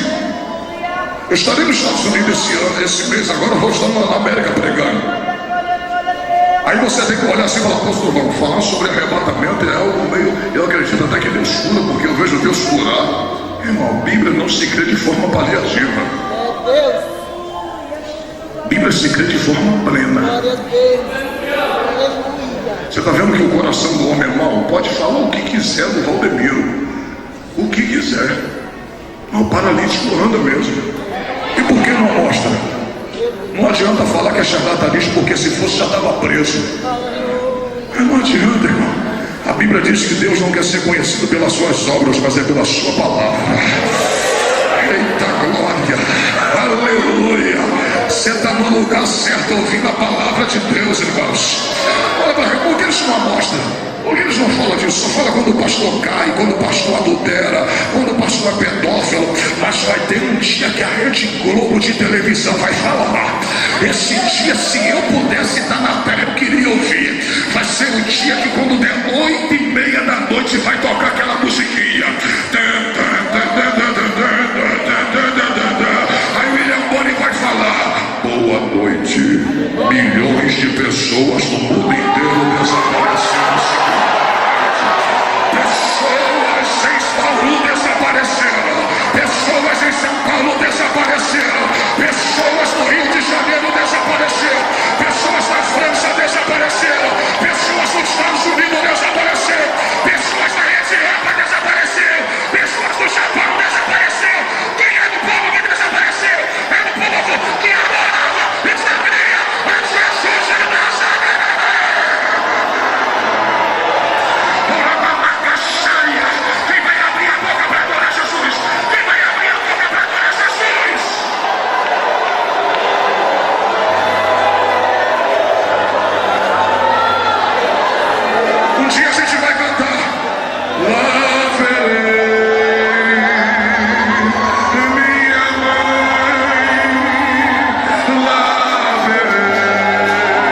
eu estarei nos Estados Unidos esse mês, agora eu vou estar na América pregando. Aí você tem que olhar assim e falar: apóstolo, vamos falar sobre arrebatamento, é algo meio... Eu acredito até que Deus cura, porque eu vejo Deus curar. Irmão, a Bíblia não se crê de forma paliativa. A Bíblia se crê de forma plena. Você está vendo que o coração do homem é mau? Pode falar o que quiser do Valdemiro, o que quiser, mas o paralítico anda mesmo. E por que não mostra? Não adianta falar que é charlatanismo, porque se fosse já estava preso. Não adianta, irmão. A Bíblia diz que Deus não quer ser conhecido pelas suas obras, mas é pela sua palavra. Eita glória, aleluia. Você está no lugar certo, ouvindo a palavra de Deus, irmãos. Olha, por que eles não mostram? Por que eles não falam disso? Só fala quando o pastor cai, quando o pastor adultera, quando o pastor é pedófilo. Mas vai ter um dia que a Rede Globo de televisão vai falar. Esse dia, se eu pudesse estar na terra, eu queria ouvir. Vai ser o dia que quando der 8h30 da noite vai tocar aquela musiquinha. Aí William Bonner vai falar: boa noite. Milhões de pessoas no mundo inteiro desapareceram. Pessoas em Paulo desapareceram. Pessoas em São Paulo desapareceram. Pessoas no Rio de Janeiro desapareceram. Pessoas na França desapareceram. Pessoas nos Estados Unidos desapareceram. Pessoas na Etiópia desapareceram. Pessoas no Japão desapareceram. Quem é do povo que desapareceu? É do povo que adorava e sabia a Jesus de Nazaré. Quem vai abrir a boca para adorar Jesus? Quem vai abrir a boca para adorar Jesus? Um dia a gente vai cantar: lá verei minha mãe, lá verei meu irmão, lá verei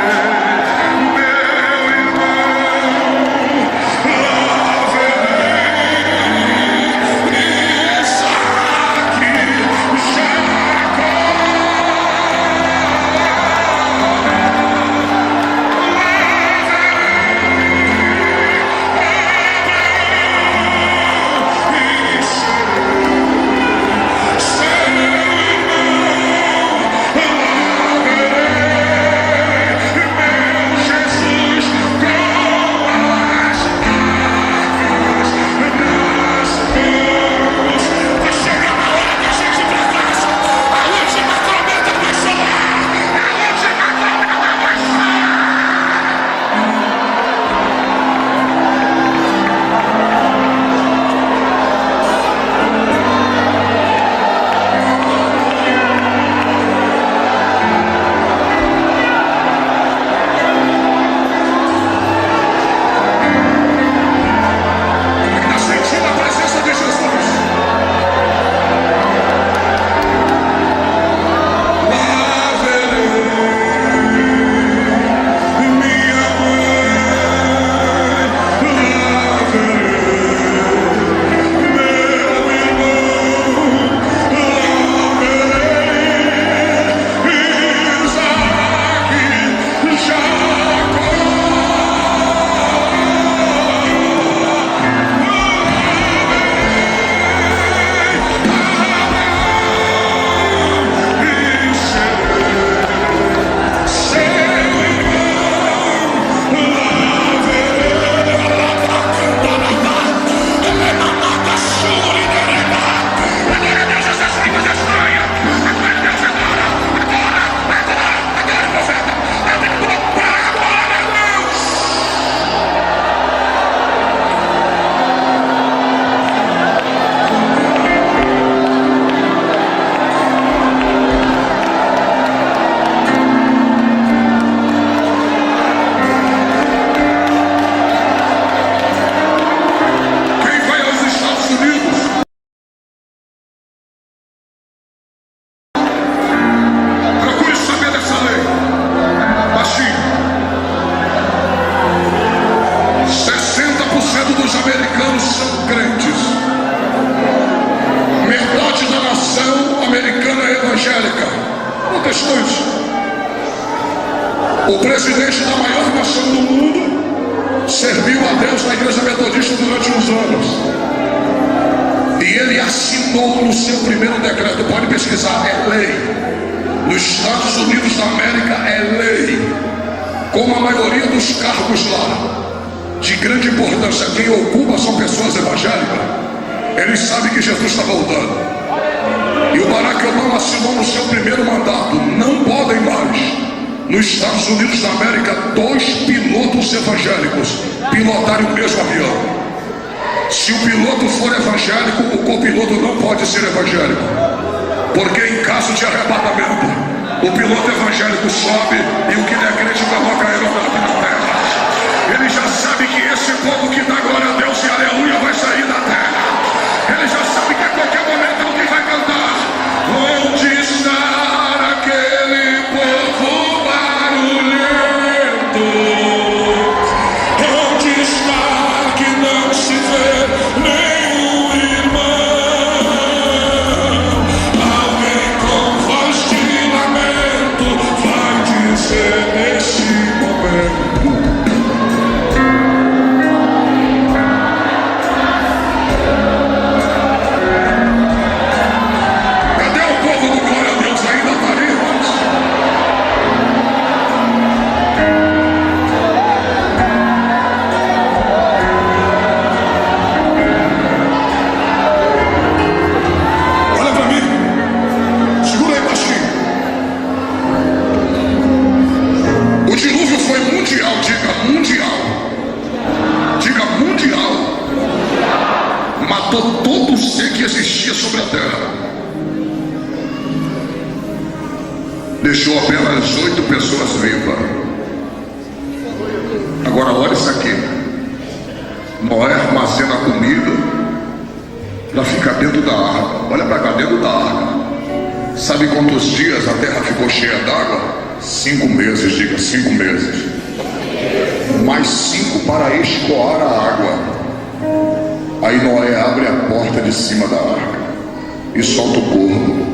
Isaque, Jacó. O presidente da maior nação do mundo serviu a Deus na igreja metodista durante uns anos. E ele assinou no seu primeiro decreto, pode pesquisar, é lei. Nos Estados Unidos da América é lei. Como a maioria dos cargos lá, de grande importância, quem ocupa são pessoas evangélicas. Eles sabem que Jesus está voltando. E o Barack Obama assinou no seu primeiro mandato: não podem mais, nos Estados Unidos da América, 2 pilotos evangélicos pilotarem o mesmo avião. Se o piloto for evangélico, o copiloto não pode ser evangélico, porque em caso de arrebatamento, O piloto evangélico sobe e o que der crente coloca a aeronave na terra. Ele já sabe que esse povo que dá glória a Deus e aleluia vai sair da terra. Ele já sabe que a qualquer momento alguém vai cantar: onde está aquele povo barulhento? Onde está que não se vê nenhum irmão? Alguém com voz de lamento vai dizer nesse momento: cadê o povo do glória a Deus? Ainda está ali, irmãos? Olha para mim, segura aí baixinho. O dilúvio foi mundial, diga mundial. Diga mundial. Matou todo ser que existia sobre a terra. Deixou apenas 8 pessoas vivas. Agora olha isso aqui. Noé armazena comida para ficar dentro da arca. Olha para cá, dentro da arca. Sabe quantos dias a terra ficou cheia d'água? 5 meses, diga 5 meses. Mais 5 para escoar a água. Aí Noé abre a porta de cima da arca e solta o corvo.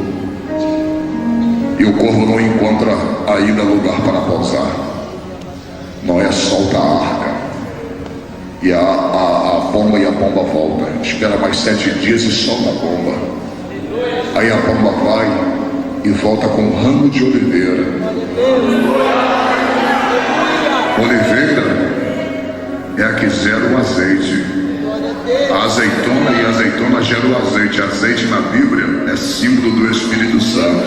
E o corvo não encontra ainda lugar para pousar. Noé solta a arca. E a pomba volta. Espera mais 7 dias e solta a pomba. Aí a pomba vai e volta com um ramo de oliveira. Oliveira é a que gera o azeite. A azeitona gera o azeite. Azeite na Bíblia é símbolo do Espírito Santo.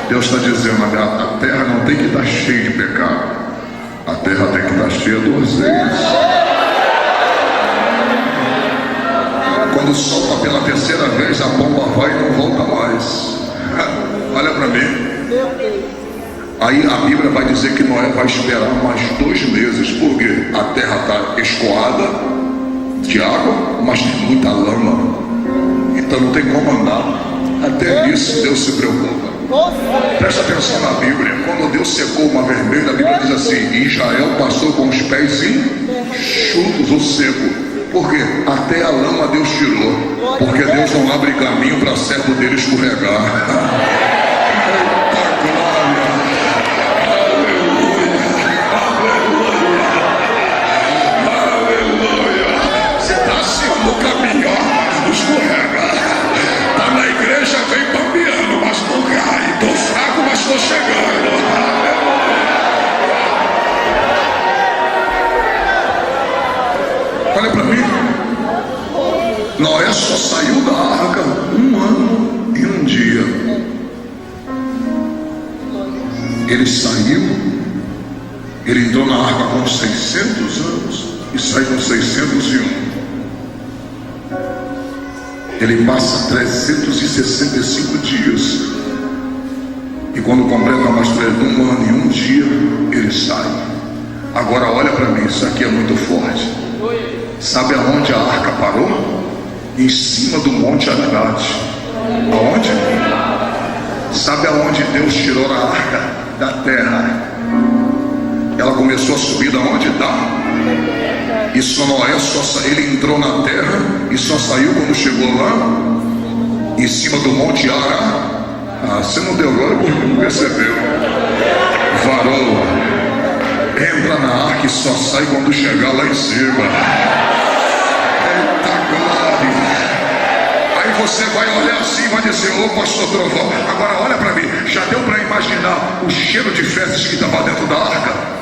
Deus está dizendo: a terra não tem que estar cheia de pecado, a terra tem que estar cheia do azeite. Quando solta pela terceira vez, a pomba vai e não volta mais. Olha para mim. Aí a Bíblia vai dizer que Noé vai esperar mais 2 meses, porque a terra está escoada de água, mas tem muita lama, então não tem como andar. Até isso Deus se preocupa. Presta atenção na Bíblia. Quando Deus secou o mar vermelho, a Bíblia diz assim: Israel passou com os pés enxutos ou seco. Por quê? Até a lama Deus tirou, porque Deus não abre caminho para servo dele escorregar. No caminho, escorrega. Tá na igreja, vem bambeando, mas não cai. Tô fraco, mas tô chegando. Olha pra mim. Noé só saiu da arca 1 ano e 1 dia. Ele saiu. Ele entrou na arca com 600 anos e saiu com 601. Ele passa 365 dias. E quando completa mais 1 ano e 1 dia, ele sai. Agora olha para mim, isso aqui é muito forte. Sabe aonde a arca parou? Em cima do Monte Ararat. Aonde? Sabe aonde Deus tirou a arca da terra? Ela começou a subir da onde está? E só Noé, ele entrou na terra e só saiu quando chegou lá, em cima do Monte Ararat. Você não deu glória porque não percebeu. Varou, entra na arca e só sai quando chegar lá em cima. Eita glória! Aí você vai olhar assim e vai dizer: ô pastor Trovão, agora olha para mim, já deu para imaginar o cheiro de fezes que estava dentro da arca?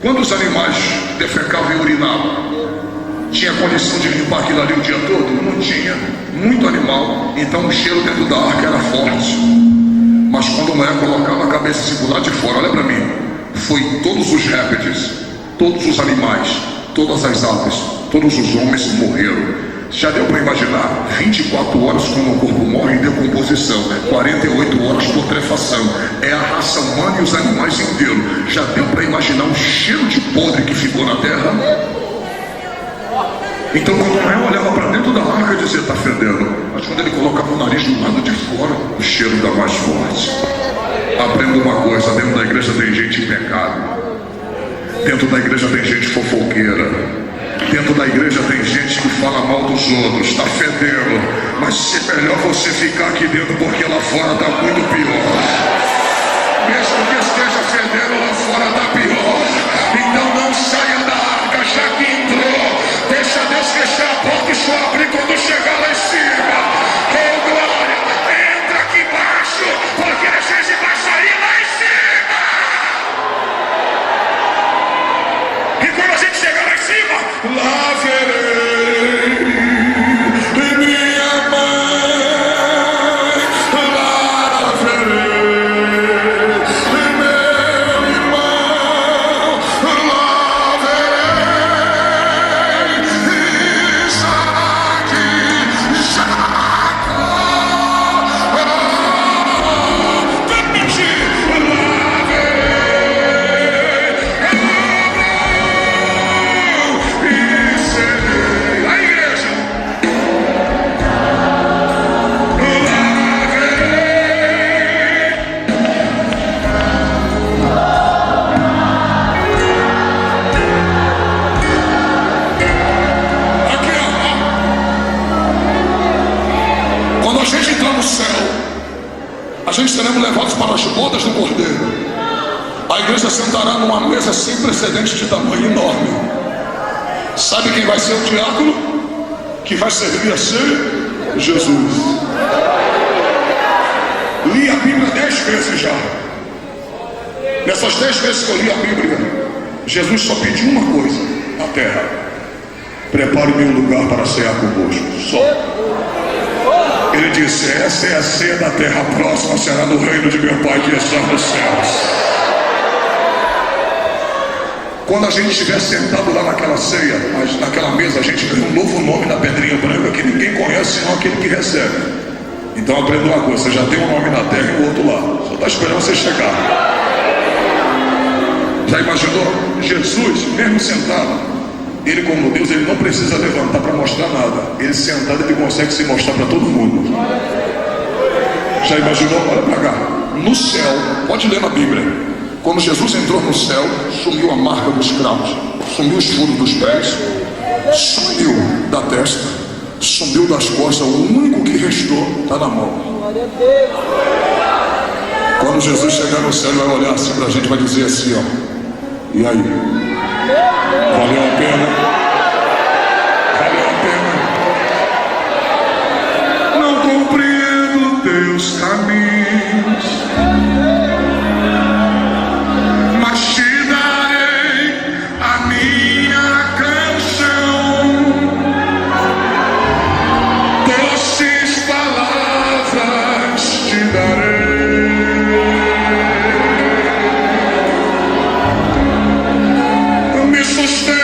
Quantos animais defecavam e urinavam? Tinha condição de limpar aquilo ali o dia todo? Não tinha. Muito animal. Então o cheiro dentro da arca era forte. Mas quando Noé colocava a cabeça assim por lá de fora, olha para mim, foi todos os répteis, todos os animais, todas as aves, todos os homens morreram. Já deu para imaginar? 24 horas quando o corpo morre em decomposição, 48 horas putrefação. É a raça humana e os animais inteiros. Já deu para imaginar o cheiro de podre que ficou na terra? Então quando Noé olhava para dentro da arca e dizia, está fedendo. Mas quando ele colocava o nariz do lado de fora, o cheiro dá mais forte. Aprenda uma coisa, dentro da igreja tem gente em pecado. Dentro da igreja tem gente fofoqueira. Dentro da igreja tem gente que fala mal dos outros, está fedendo. Mas é melhor você ficar aqui dentro porque lá fora está muito pior. Mesmo que esteja fedendo, lá fora está pior. Então não saia da arca já que entrou. Deixa Deus fechar a porta e só abrir quando chegar lá em cima. Oh glória, entra aqui embaixo, porque a gente vai sair lá em cima. E quando a gente chegar lá em cima, lá verei minha mãe, lá verei meu irmão, lá verei Isaac, Jacó, repete, lá verei a igreja. Aqui, ó. Quando a gente entrar no céu, a gente seremos levados para as bodas do Cordeiro. A igreja sentará numa mesa sem precedentes de tamanho enorme. Sabe quem vai ser o diácono? Que vai servir a ceia? Jesus. Li a Bíblia 10 vezes já. Nessas 10 vezes que eu li a Bíblia, Jesus só pediu uma coisa na terra: prepare-me um lugar para cear convosco. Só. Ele disse, essa é a ceia da terra, próxima será no reino de meu Pai que está nos céus. Quando a gente estiver sentado lá naquela ceia, naquela mesa, a gente ganha um novo nome na pedrinha branca que ninguém conhece senão aquele que recebe. Então aprenda uma coisa, você já tem um nome na terra e o outro lá, só está esperando você chegar. Já imaginou? Jesus, mesmo sentado, ele como Deus, ele não precisa levantar para mostrar nada. Ele sentado, ele consegue se mostrar para todo mundo. Já imaginou? Olha para cá. No céu, pode ler na Bíblia. Quando Jesus entrou no céu, sumiu a marca dos cravos, sumiu os furos dos pés, sumiu da testa, sumiu das costas. O único que restou está na mão. Quando Jesus chegar no céu, ele vai olhar assim para a gente e vai dizer assim, ó, e aí? Valeu a pena? Valeu a pena? Não compreendo teus caminhos, mas te darei a minha canção. Doces palavras te darei. Me sustentas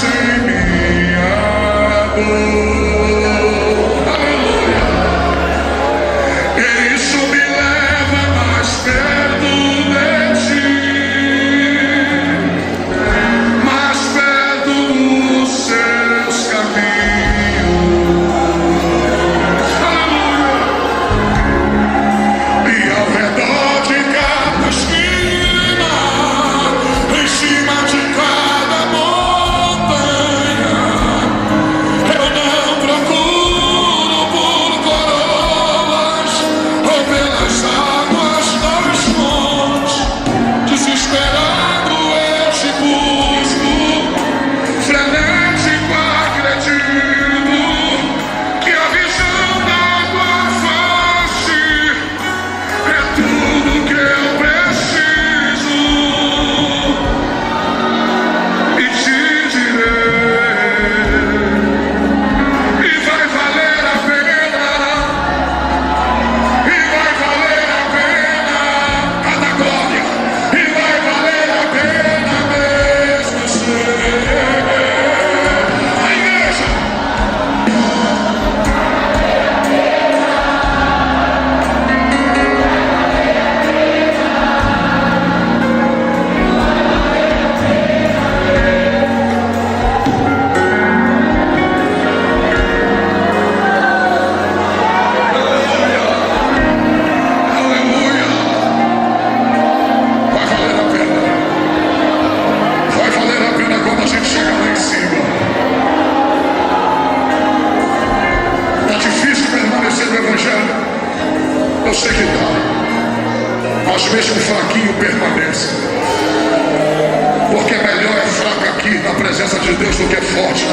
em minha dor. Aleluia. Isso me leva mais perto de ti, mais perto dos seus caminhos. Aleluia. E ao redor de cada esquina, em cima de cada montanha, eu não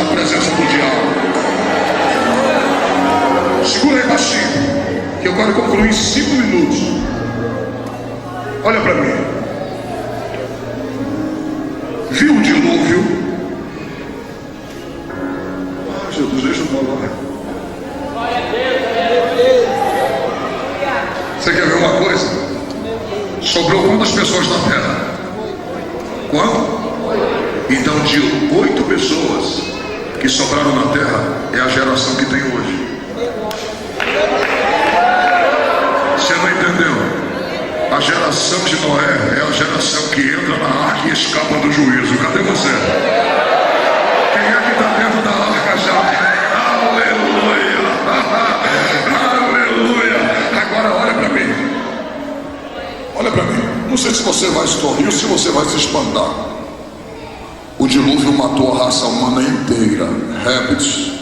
presença do diabo. Segura aí baixinho, que eu quero concluir em 5 minutos. Olha para mim. Viu o dilúvio? Ah, Jesus, deixa eu falar. Você quer ver uma coisa? Sobrou quantas pessoas na terra? Quanto? Então, de 8 pessoas que sobraram na terra, é a geração que tem hoje. Você não entendeu? A geração de Noé é a geração que entra na arca e escapa do juízo. Cadê você? Quem é que está dentro da arca já? Aleluia! Aleluia! Agora olha para mim. Olha para mim. Não sei se você vai sorrir ou se você vai se espantar. O dilúvio matou a raça humana inteira. Répteis,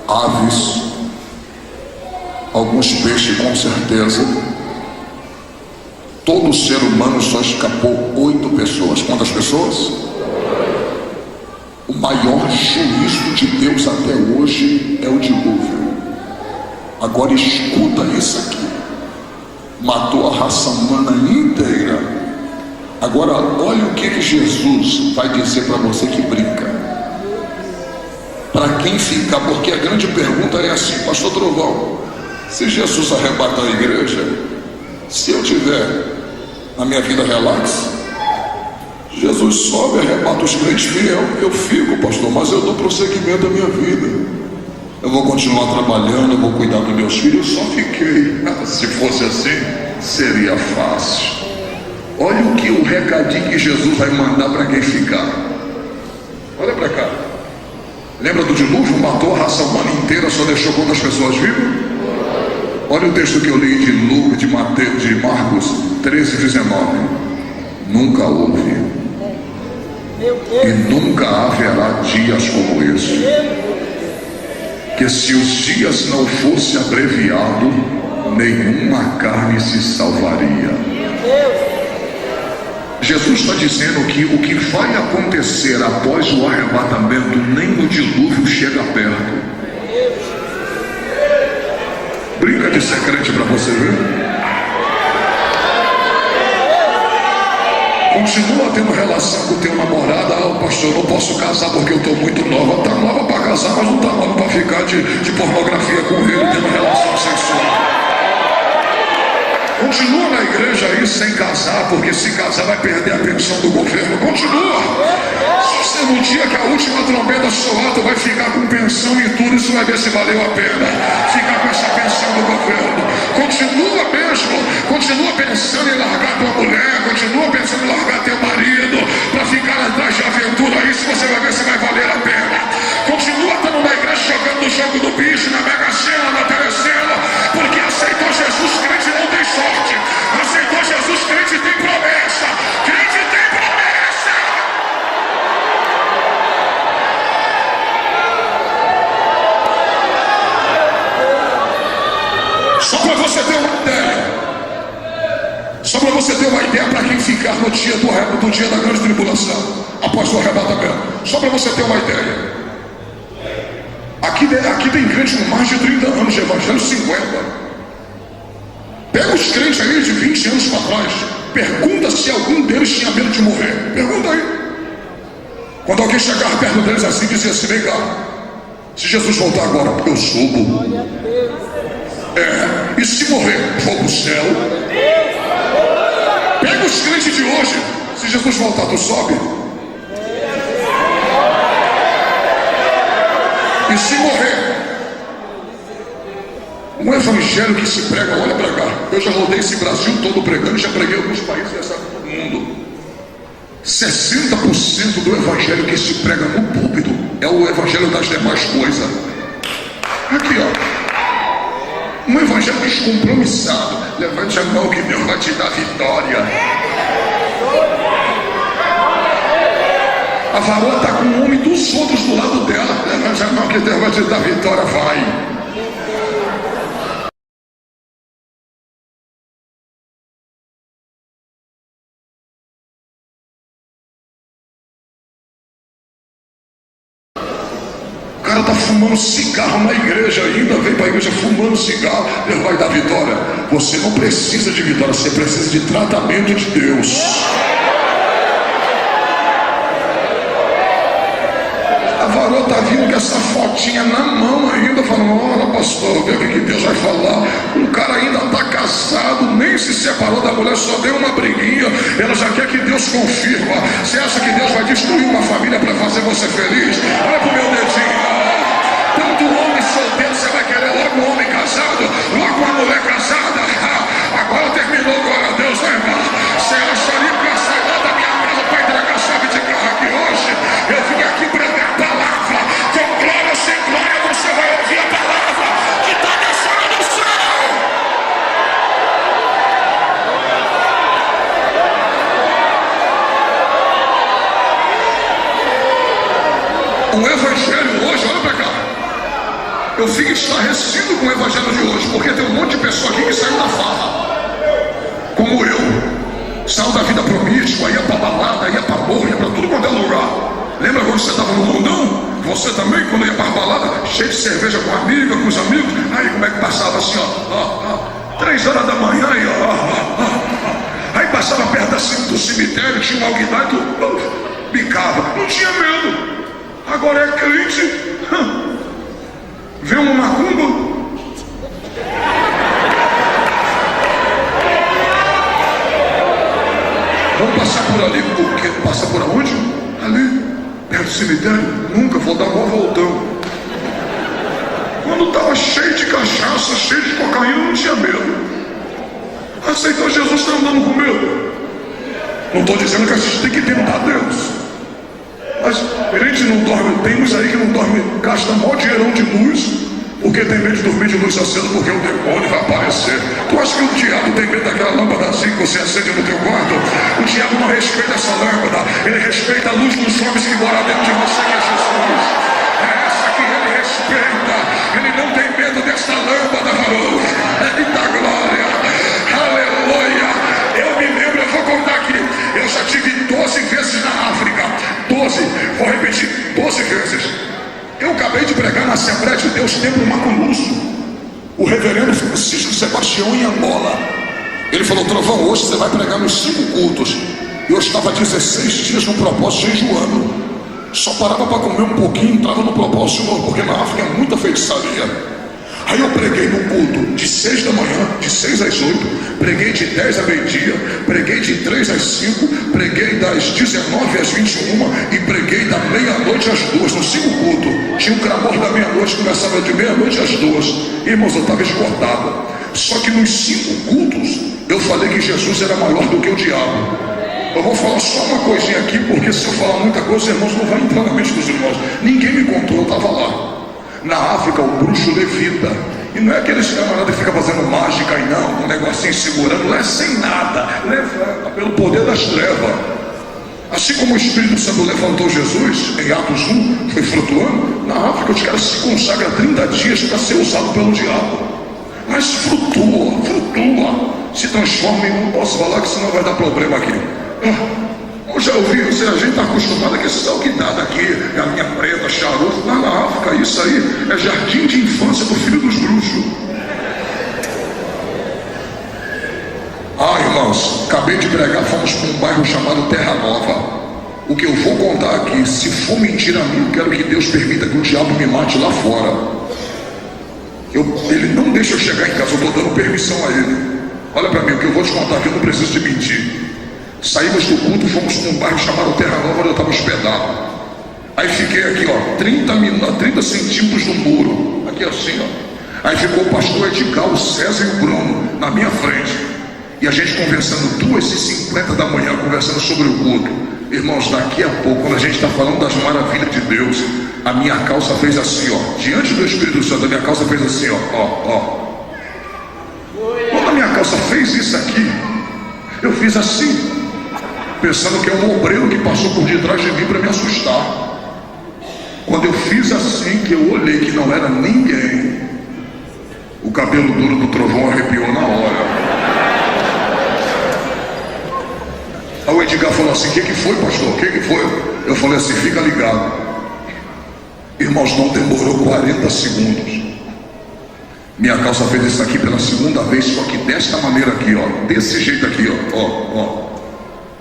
aves, alguns peixes com certeza. Todo ser humano só escapou 8 pessoas. Quantas pessoas? O maior juízo de Deus até hoje é o dilúvio. Agora escuta isso aqui. Matou a raça humana inteira. Agora olha o que Jesus vai dizer para você que brinca. Para quem ficar, porque a grande pergunta é assim, pastor Trovão, se Jesus arrebata a igreja, se eu tiver na minha vida relax, Jesus sobe, arrebata os crentes fiel, eu fico, pastor, mas eu dou prosseguimento à minha vida. Eu vou continuar trabalhando, eu vou cuidar dos meus filhos. Eu só fiquei. Se fosse assim, seria fácil. Olha o recadinho que Jesus vai mandar para quem ficar. Olha para cá. Lembra do dilúvio? Matou a raça humana inteira, só deixou quantas pessoas vivas? Olha o texto que eu li de Lucas, de Mateus, de Marcos 13:19. Nunca houve e nunca haverá dias como este, que se os dias não fosse abreviado, nenhuma carne se salvaria. Jesus está dizendo que o que vai acontecer após o arrebatamento, nem o dilúvio chega perto. Brinca de ser crente para você ver. Continua tendo relação com o teu namorado. Ah, pastor, eu não posso casar porque eu estou muito nova. Está nova para casar, mas não está nova para ficar de pornografia com ele, tendo relação sexual. Continua na igreja aí sem casar, porque se casar vai perder a pensão do governo. Continua. Se no dia que a última trombeta soar, tu vai ficar com pensão e tudo, isso vai ver se valeu a pena. Ficar com essa pensão do governo. Continua mesmo. Continua pensando em largar tua mulher. Continua pensando em largar teu marido para ficar atrás de aventura. Isso você vai ver se vai valer a pena. Continua estando na igreja jogando o jogo do bicho, na Mega Sena, na Telecena, porque aceitou Jesus, crente não tem sorte. Aceitou Jesus, crente tem promessa. Crente tem promessa. Só para você ter uma ideia. Só para você ter uma ideia para quem ficar no dia do dia da grande tribulação, após o arrebatamento. Só para você ter uma ideia. Aqui tem crente com mais de 30 anos de evangelho, 50. Pega os crentes aí de 20 anos para trás. Pergunta se algum deles tinha medo de morrer. Pergunta aí. Quando alguém chegar perto deles assim, dizia assim: vem cá, se Jesus voltar agora, eu subo. E se morrer, vou para o céu. Pega os crentes de hoje. Se Jesus voltar, tu sobe. E se morrer? Um evangelho que se prega, olha para cá. Eu já rodei esse Brasil todo pregando, já preguei em alguns países dessa do mundo. 60% do evangelho que se prega no púlpito é o evangelho das demais coisas. Aqui, ó. Um evangelho descompromissado. Levante a mão que Deus vai te dar vitória. A varoa está com um homem dos outros do lado dela. Levante a mão que Deus vai te dar vitória. Vai. cara está fumando cigarro na igreja ainda, vem para a igreja fumando cigarro, Deus vai dar vitória. Você não precisa de vitória, você precisa de tratamento de Deus. A varoa está vindo com essa fotinha na mão ainda, falando: olha pastor, vê o que Deus vai falar. Um cara ainda está casado, nem se separou da mulher, só deu uma briguinha, ela já quer que Deus confirma. Você acha que Deus vai destruir uma família para fazer você feliz? Olha pro meu dedinho. Tanto homem solteiro, você vai querer logo um homem casado, logo uma mulher casada. Agora terminou, glória a Deus, né, irmão? Você acharia que eu ia sair lá da minha casa para entregar a chave de carro aqui hoje? Eu vim aqui pregar a palavra. Com glória ou sem glória, você vai ouvir a palavra que está descendo do céu. O evangelho hoje, olha para cá. Eu fico estarrecido com o evangelho de hoje, porque tem um monte de pessoa aqui que saiu da farra, como eu. Saiu da vida promíscua, ia pra balada, ia pra morro, ia pra tudo quanto é lugar. Lembra quando você estava no mundão? Você também, quando ia pra balada, cheio de cerveja com amiga, com os amigos. Aí como é que passava assim, ó, 3 horas da manhã, e aí passava perto do cemitério, tinha um alguidar e tu bicava, não tinha medo. Agora é crente, vê uma macumba, vamos passar por ali. O quê? Passa por aonde? Ali, perto do cemitério. Nunca vou dar mó voltão. Quando estava cheio de cachaça, cheio de cocaína, não tinha medo. Aceitou Jesus, está andando com medo. Não estou dizendo que a gente tem que tentar Deus, mas a gente não dorme. Tem uns aí que não dorme, gasta mó dinheirão de luz, porque tem medo de dormir de luz acesa, porque o demônio vai aparecer. Tu acha que o diabo tem medo daquela lâmpada assim que você acende no teu quarto? O diabo não respeita essa lâmpada, ele respeita a luz dos homens que moram dentro de você, que é Jesus. É essa que ele respeita. Ele não tem medo dessa lâmpada, varão. Eita glória, aleluia. Eu me lembro, eu vou contar aqui. Eu já tive 12 vezes na África. 12, vou repetir, 12 vezes. Eu acabei de pregar na Assembleia de Deus, Templo Maculuso, o reverendo Francisco Sebastião, em Angola. Ele falou: Trovão, hoje você vai pregar nos 5 cultos. Eu estava 16 dias no propósito, jejuando. Só parava para comer um pouquinho, entrava no propósito novo, porque na África é muita feitiçaria. Aí eu preguei no culto de 6 da manhã, de 6 às 8, preguei de 10 a meio-dia, preguei de 3 às 5, preguei das 19 às 21 e preguei da meia-noite às 2, no 5 cultos. Tinha um clamor da meia-noite, começava de meia-noite às 2. Irmãos, eu estava esgotado. Só que nos 5 cultos eu falei que Jesus era maior do que o diabo. Eu vou falar só uma coisinha aqui, porque se eu falar muita coisa, os irmãos não vão entrar na mente dos irmãos. Ninguém me contou, eu estava lá. Na África, o bruxo levita. E não é aqueles camaradas que ficam fazendo mágica e não, um negocinho segurando, não é sem nada, levanta pelo poder das trevas. Assim como o Espírito Santo levantou Jesus em Atos 1, foi flutuando, na África os caras se consagram 30 dias para ser usado pelo diabo. Mas flutua, se transforma em um. Posso falar que senão vai dar problema aqui. Eu já ouvi, a gente está acostumado com esse alguidado aqui, galinha preta, charuto. Lá na África, isso aí é jardim de infância do filho dos bruxos. Irmãos, acabei de pregar, fomos para um bairro chamado Terra Nova. O que eu vou contar aqui, se for mentira minha, eu quero que Deus permita que o diabo me mate lá fora. Ele não deixa eu chegar em casa, eu estou dando permissão a ele. Olha para mim, o que eu vou te contar aqui, eu não preciso de mentir. Saímos do culto, fomos para um bairro chamado Terra Nova, onde eu estava hospedado. Aí fiquei aqui, 30 centímetros do muro, aqui assim, Aí ficou o pastor Edgar, o César e o Bruno na minha frente. E a gente conversando, 2h50 da manhã, conversando sobre o culto. Irmãos, daqui a pouco, quando a gente está falando das maravilhas de Deus, a minha calça fez assim, diante do Espírito Santo, a minha calça fez assim, Quando a minha calça fez isso aqui, eu fiz assim, pensando que é um obreiro que passou por detrás de mim para me assustar. Quando eu fiz assim, que eu olhei que não era ninguém, o cabelo duro do Trovão arrepiou na hora. Aí o Edgar falou assim: o que foi, pastor? O que foi? Eu falei assim: fica ligado. Irmãos, não demorou 40 segundos. Minha calça fez isso aqui pela segunda vez, só que desta maneira aqui, ó, desse jeito aqui, ó,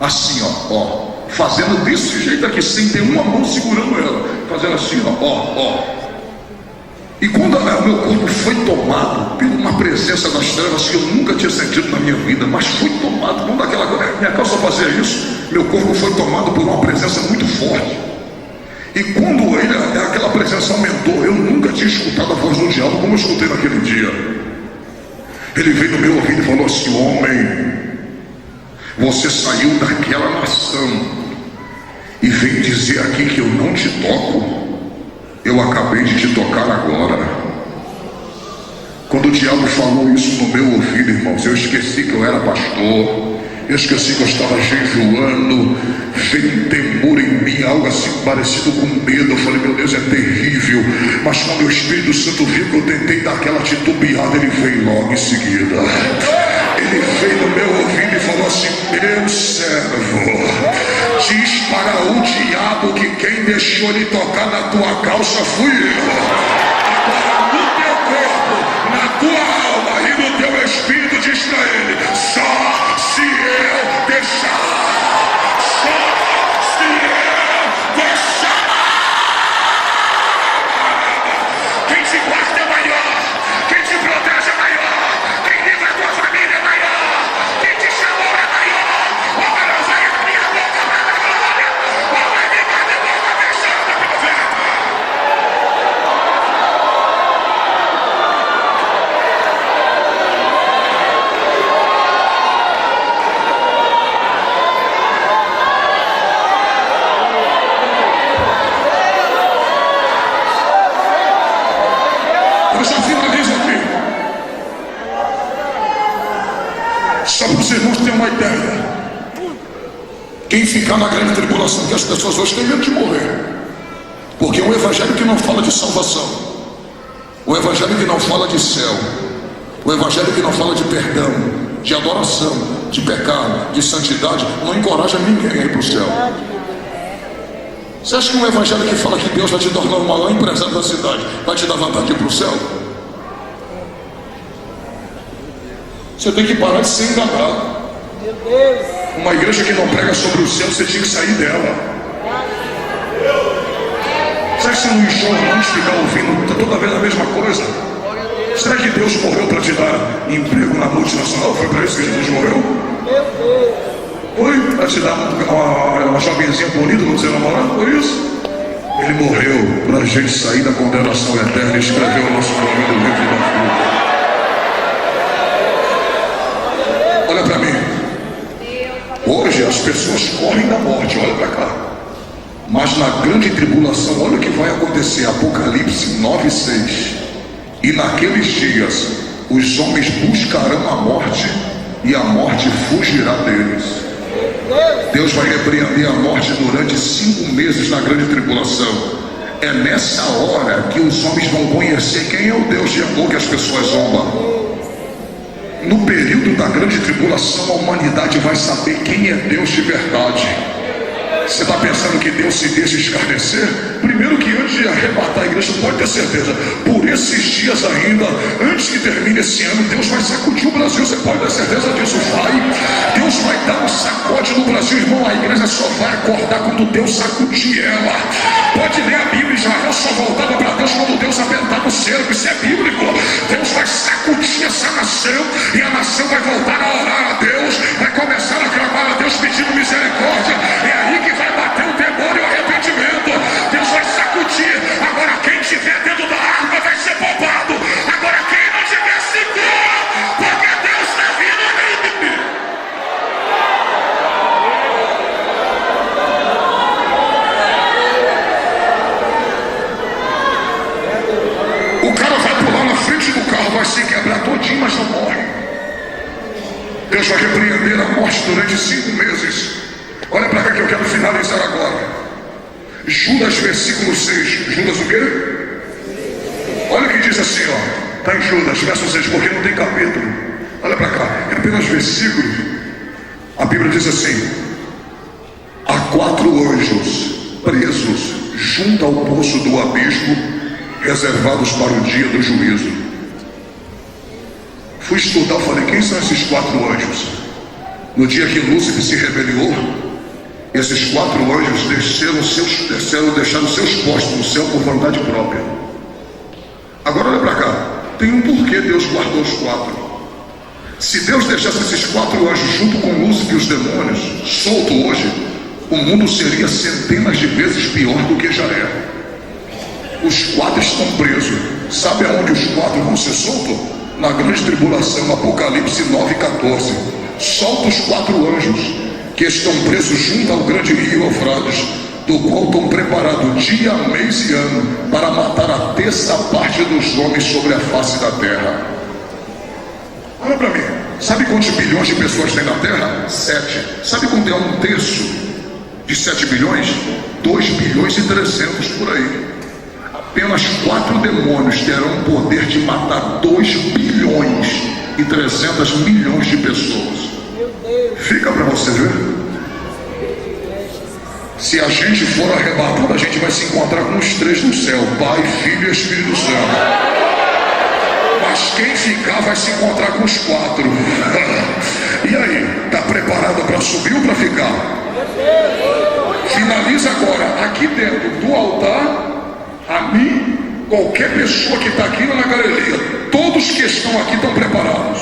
assim, ó, fazendo desse jeito aqui, sem ter uma mão segurando ela, fazendo assim, ó. E quando o meu corpo foi tomado por uma presença das trevas que eu nunca tinha sentido na minha vida, mas foi tomado, não daquela coisa, minha calça fazia isso, meu corpo foi tomado por uma presença muito forte. E quando aquela presença aumentou, eu nunca tinha escutado a voz do diabo como eu escutei naquele dia. Ele veio no meu ouvido e falou assim: homem, você saiu daquela nação e veio dizer aqui que eu não te toco. Eu acabei de te tocar agora. Quando o diabo falou isso no meu ouvido, irmãos, eu esqueci que eu era pastor, eu esqueci que eu estava jejuando, veio um temor em mim, algo assim parecido com medo. Eu falei: meu Deus, é terrível. Mas quando o Espírito Santo viu que eu tentei dar aquela titubeada, ele veio logo em seguida. Ele veio no meu ouvido e falou assim: meu servo, diz para o diabo que quem deixou ele tocar na tua calça fui eu. Agora no teu corpo, na tua alma e no teu espírito, diz para ele: só se eu deixar. Só se eu deixar. Quem te guarda é maior, quem te protege é maior, quem livra a tua família é maior, quem te chamou é maior. Agora vai abrir a boca para a glória, ou vai ficar de boca fechada, profeta. Eu já finalizo aqui. Só para os irmãos terem uma ideia. Quem ficar na grande tribulação, que as pessoas hoje têm medo de morrer, porque é um evangelho que não fala de salvação, o evangelho que não fala de céu, o evangelho que não fala de perdão, de adoração, de pecado, de santidade, não encoraja ninguém a ir para o céu. Você acha que um evangelho que fala que Deus vai te tornar o maior empresário da cidade vai te dar vontade de ir para o céu? Você tem que parar de ser enganado. Uma igreja que não prega sobre o céu, você tinha que sair dela. Será que você não enxerga não ficar ouvindo toda vez a mesma coisa? Será que Deus morreu para te dar emprego na multinacional? Foi para isso que Jesus morreu? Foi para te dar uma jovenzinha bonita no seu namorado? Foi isso? Ele morreu para a gente sair da condenação eterna e escrever o nosso nome no livro da vida. Olha para mim. Hoje as pessoas correm da morte, olha para cá. Mas na grande tribulação, olha o que vai acontecer. Apocalipse 9:6. E naqueles dias os homens buscarão a morte e a morte fugirá deles. Deus vai repreender a morte durante 5 meses na grande tribulação. É nessa hora que os homens vão conhecer quem é o Deus de amor que as pessoas zombam. No período da grande tribulação, a humanidade vai saber quem é Deus de verdade. Você está pensando que Deus se deixa escarnecer? Primeiro que antes de arrebatar a igreja, pode ter certeza, por esses dias ainda, antes que termine esse ano, Deus vai sacudir o Brasil. Você pode ter certeza disso? Vai. Deus vai dar um sacode no Brasil, irmão. A igreja só vai acordar quando Deus sacudir ela. Pode ler a Bíblia. Israel só voltava para Deus quando Deus apertava o cerco. Isso é bíblico. Deus vai sacudir essa nação e a nação vai voltar a orar a Deus, vai começar a clamar a Deus pedindo misericórdia. É aí que vai bater o demônio e o arrependimento. Deus vai sacudir. Agora quem estiver dentro da arca vai ser poupado. Agora quem não tiver, segura, porque Deus está vindo aí. O cara vai pular na frente do carro, vai se quebrar todinho, mas não morre. Deus vai repreender a morte durante 5 meses. Olha para cá que eu quero finalizar agora. Judas, versículo 6. Judas o quê? Olha o que diz assim, ó. Está em Judas, verso 6, porque não tem capítulo. Olha para cá, é apenas versículos. A Bíblia diz assim: há 4 anjos presos junto ao poço do abismo, reservados para o dia do juízo. Fui estudar, falei, quem são esses 4 anjos? No dia que Lúcifer se rebeliou, esses 4 anjos deixaram seus postos no céu por vontade própria. Agora olha para cá, tem um porquê Deus guardou os 4. Se Deus deixasse esses 4 anjos junto com Lúcifer e os demônios, solto hoje, o mundo seria centenas de vezes pior do que já é. Os 4 estão presos. Sabe aonde os 4 vão ser soltos? Na grande tribulação, Apocalipse 9:14. Solta os 4 anjos que estão presos junto ao grande rio Eufrates, do qual estão preparados dia, mês e ano para matar a terça parte dos homens sobre a face da terra. Olha para mim, sabe quantos bilhões de pessoas tem na terra? 7. Sabe quanto é 1/3 de 7 bilhões? 2 bilhões e 300 por aí. Apenas 4 demônios terão o poder de matar 2 bilhões e 300 milhões de pessoas. Fica para você ver. Se a gente for arrebatado, a gente vai se encontrar com os 3 no céu: Pai, Filho e Espírito Santo. Mas quem ficar vai se encontrar com os 4. E aí, está preparado para subir ou para ficar? Finaliza agora, aqui dentro do altar, a mim, qualquer pessoa que está aqui na galeria, todos que estão aqui estão preparados.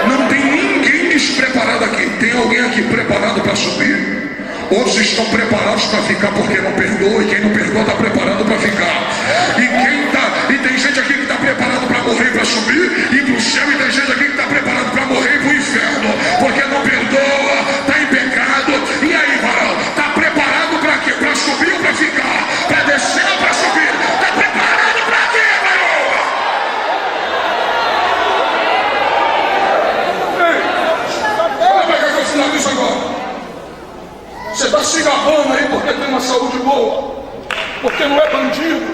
Não tem ninguém despreparado aqui. Tem alguém aqui preparado para subir? Outros estão preparados para ficar porque não perdoa, e quem não perdoa está preparado para ficar. E tem gente aqui que está preparado para morrer e para subir e para o céu, e tem gente aqui que está preparado para morrer e para o inferno, porque não perdoa, está em pecado. E aí, varão, está preparado para quê? Para subir ou para ficar? Para descer ou para subir? Está preparado para quê, varão? Olha para cá que eu finalizo agora. Você está se gabando aí porque tem uma saúde boa, porque não é bandido,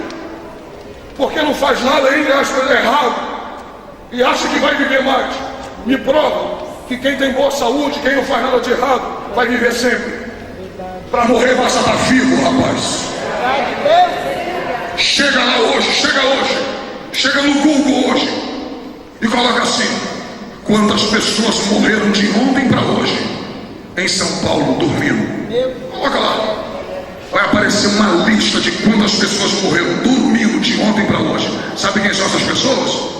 porque não faz nada aí e acha coisa errado e acha que vai viver mais. Me prova que quem tem boa saúde, quem não faz nada de errado, vai viver sempre. Para morrer basta estar vivo, rapaz. Chega lá hoje, chega no Google hoje e coloca assim: quantas pessoas morreram de ontem para hoje em São Paulo dormindo? Coloca lá, vai aparecer uma lista de quantas pessoas morreram dormindo de ontem para hoje. Sabe quem são essas pessoas?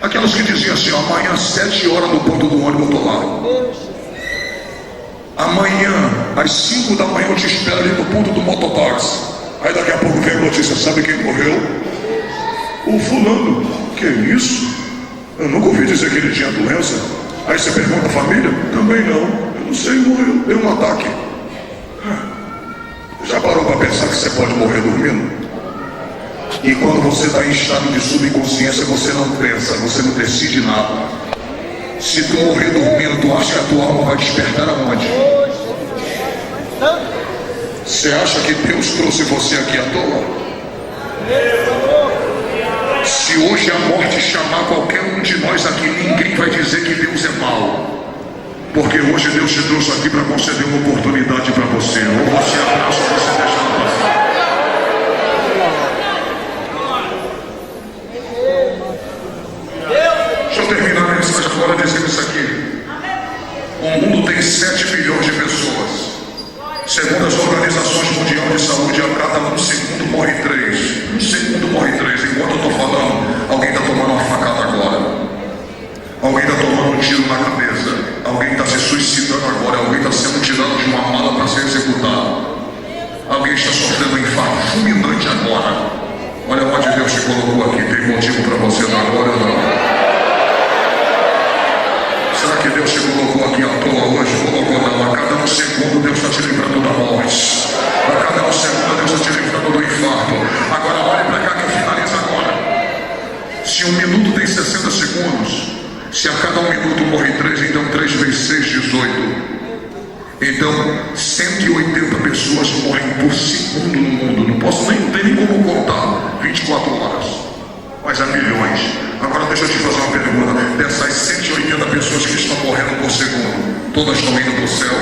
Aquelas que diziam assim: amanhã às 7 horas no ponto do ônibus eu tô lá. Amanhã às 5 da manhã eu te espero ali no ponto do mototáxi. Aí daqui a pouco vem a notícia: sabe quem morreu? O fulano. Que isso? Eu nunca ouvi dizer que ele tinha doença. Aí você pergunta: a família? Também não. Eu não sei, morreu. Deu um ataque. Já parou para pensar que você pode morrer dormindo? E quando você está em estado de subconsciência, você não pensa, você não decide nada. Se tu morrer dormindo, tu acha que a tua alma vai despertar aonde? Você acha que Deus trouxe você aqui à toa? Se hoje a morte chamar qualquer um de nós aqui, ninguém vai dizer que Deus é mau. Porque hoje Deus te trouxe aqui para conceder uma oportunidade para você. Ou você abraça ou você deixa ela passar. Deixa eu terminar a mensagem agora dizendo isso aqui. O mundo tem 7 bilhões de pessoas. Segundo as organizações mundiais de saúde, a cada 1 segundo morre 3. 1 segundo morre 3. Enquanto eu estou falando, alguém está tomando uma facada agora. Alguém está tomando um tiro na cabeça. Alguém está se suicidando agora. Alguém está sendo tirado de uma mala para ser executado. Alguém está sofrendo um infarto fulminante agora. Olha onde Deus te colocou aqui. Tem motivo para você dar glória ou não? Será que Deus te colocou aqui à toa hoje? Colocou não. A cada 1 segundo Deus está te livrando da morte. A cada 1 segundo Deus está te livrando do infarto. Agora olhe para cá que eu finalizo agora. Se 1 minuto tem 60 segundos, se a cada 1 minuto morre 3, então 3 vezes 6, 18. Então 180 pessoas morrem por segundo no mundo. Não posso nem como contar 24 horas. Mas há milhões. Agora deixa eu te fazer uma pergunta. Dessas 180 pessoas que estão morrendo por segundo, todas estão indo para o céu?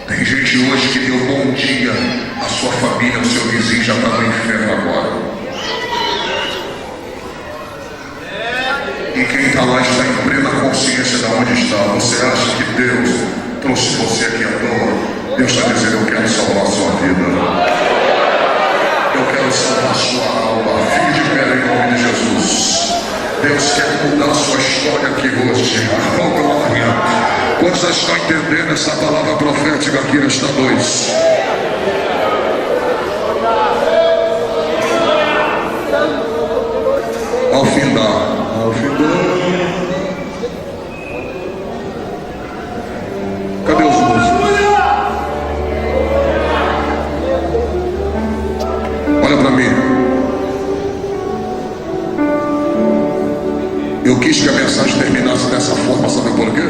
Tem gente hoje que deu bom história aqui hoje. Oh, glória. Quantos já estão entendendo essa palavra profética aqui esta noite? Ao findar. Cadê os músicos? Olha para mim. Eu quis que a mensagem terminasse dessa forma, sabe por quê?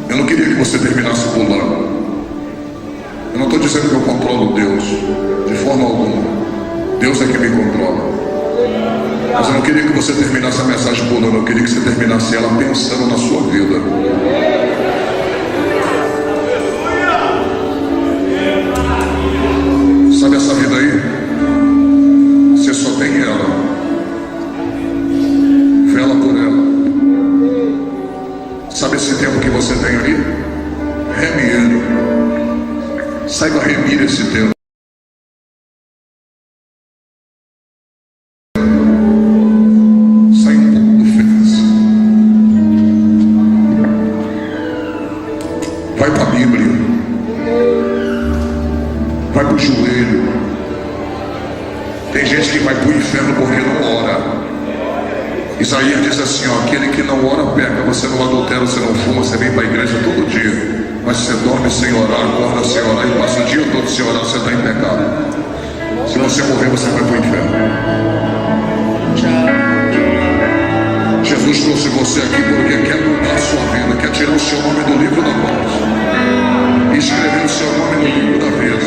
Eu não queria que você terminasse pulando. Eu não estou dizendo que eu controlo Deus, de forma alguma. Deus é que me controla. Mas eu não queria que você terminasse a mensagem pulando, eu queria que você terminasse ela pensando na sua vida. Sabe essa vida aí? Você só tem ela. Vela por ela. Sabe esse tempo que você tem aí? Reme ele. Saiba remir esse tempo. Sai um pouco do fez. Vai para a Bíblia. Vai para o joelho. Tem gente que vai para o inferno porque não ora. Isaías diz assim, ó, aquele que não ora peca. Você não adultera, você não fuma, você vem para a igreja todo dia, mas você dorme sem orar, acorda sem orar e passa o dia todo sem orar, você está em pecado. Se você morrer, você vai para o inferno. Jesus trouxe você aqui porque quer mudar a sua vida, quer tirar o seu nome do livro da morte e escrever o seu nome no livro da vida.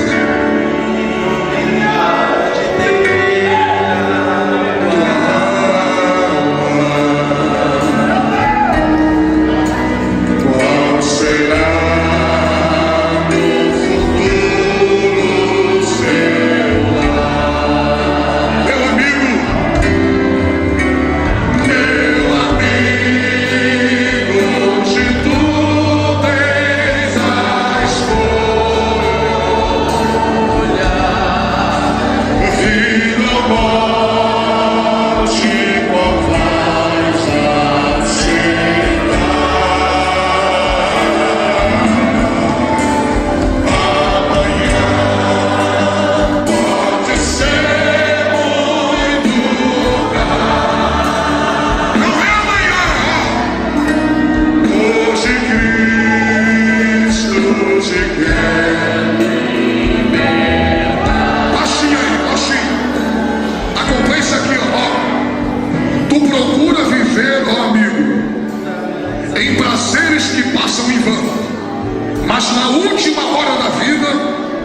Mas na última hora da vida,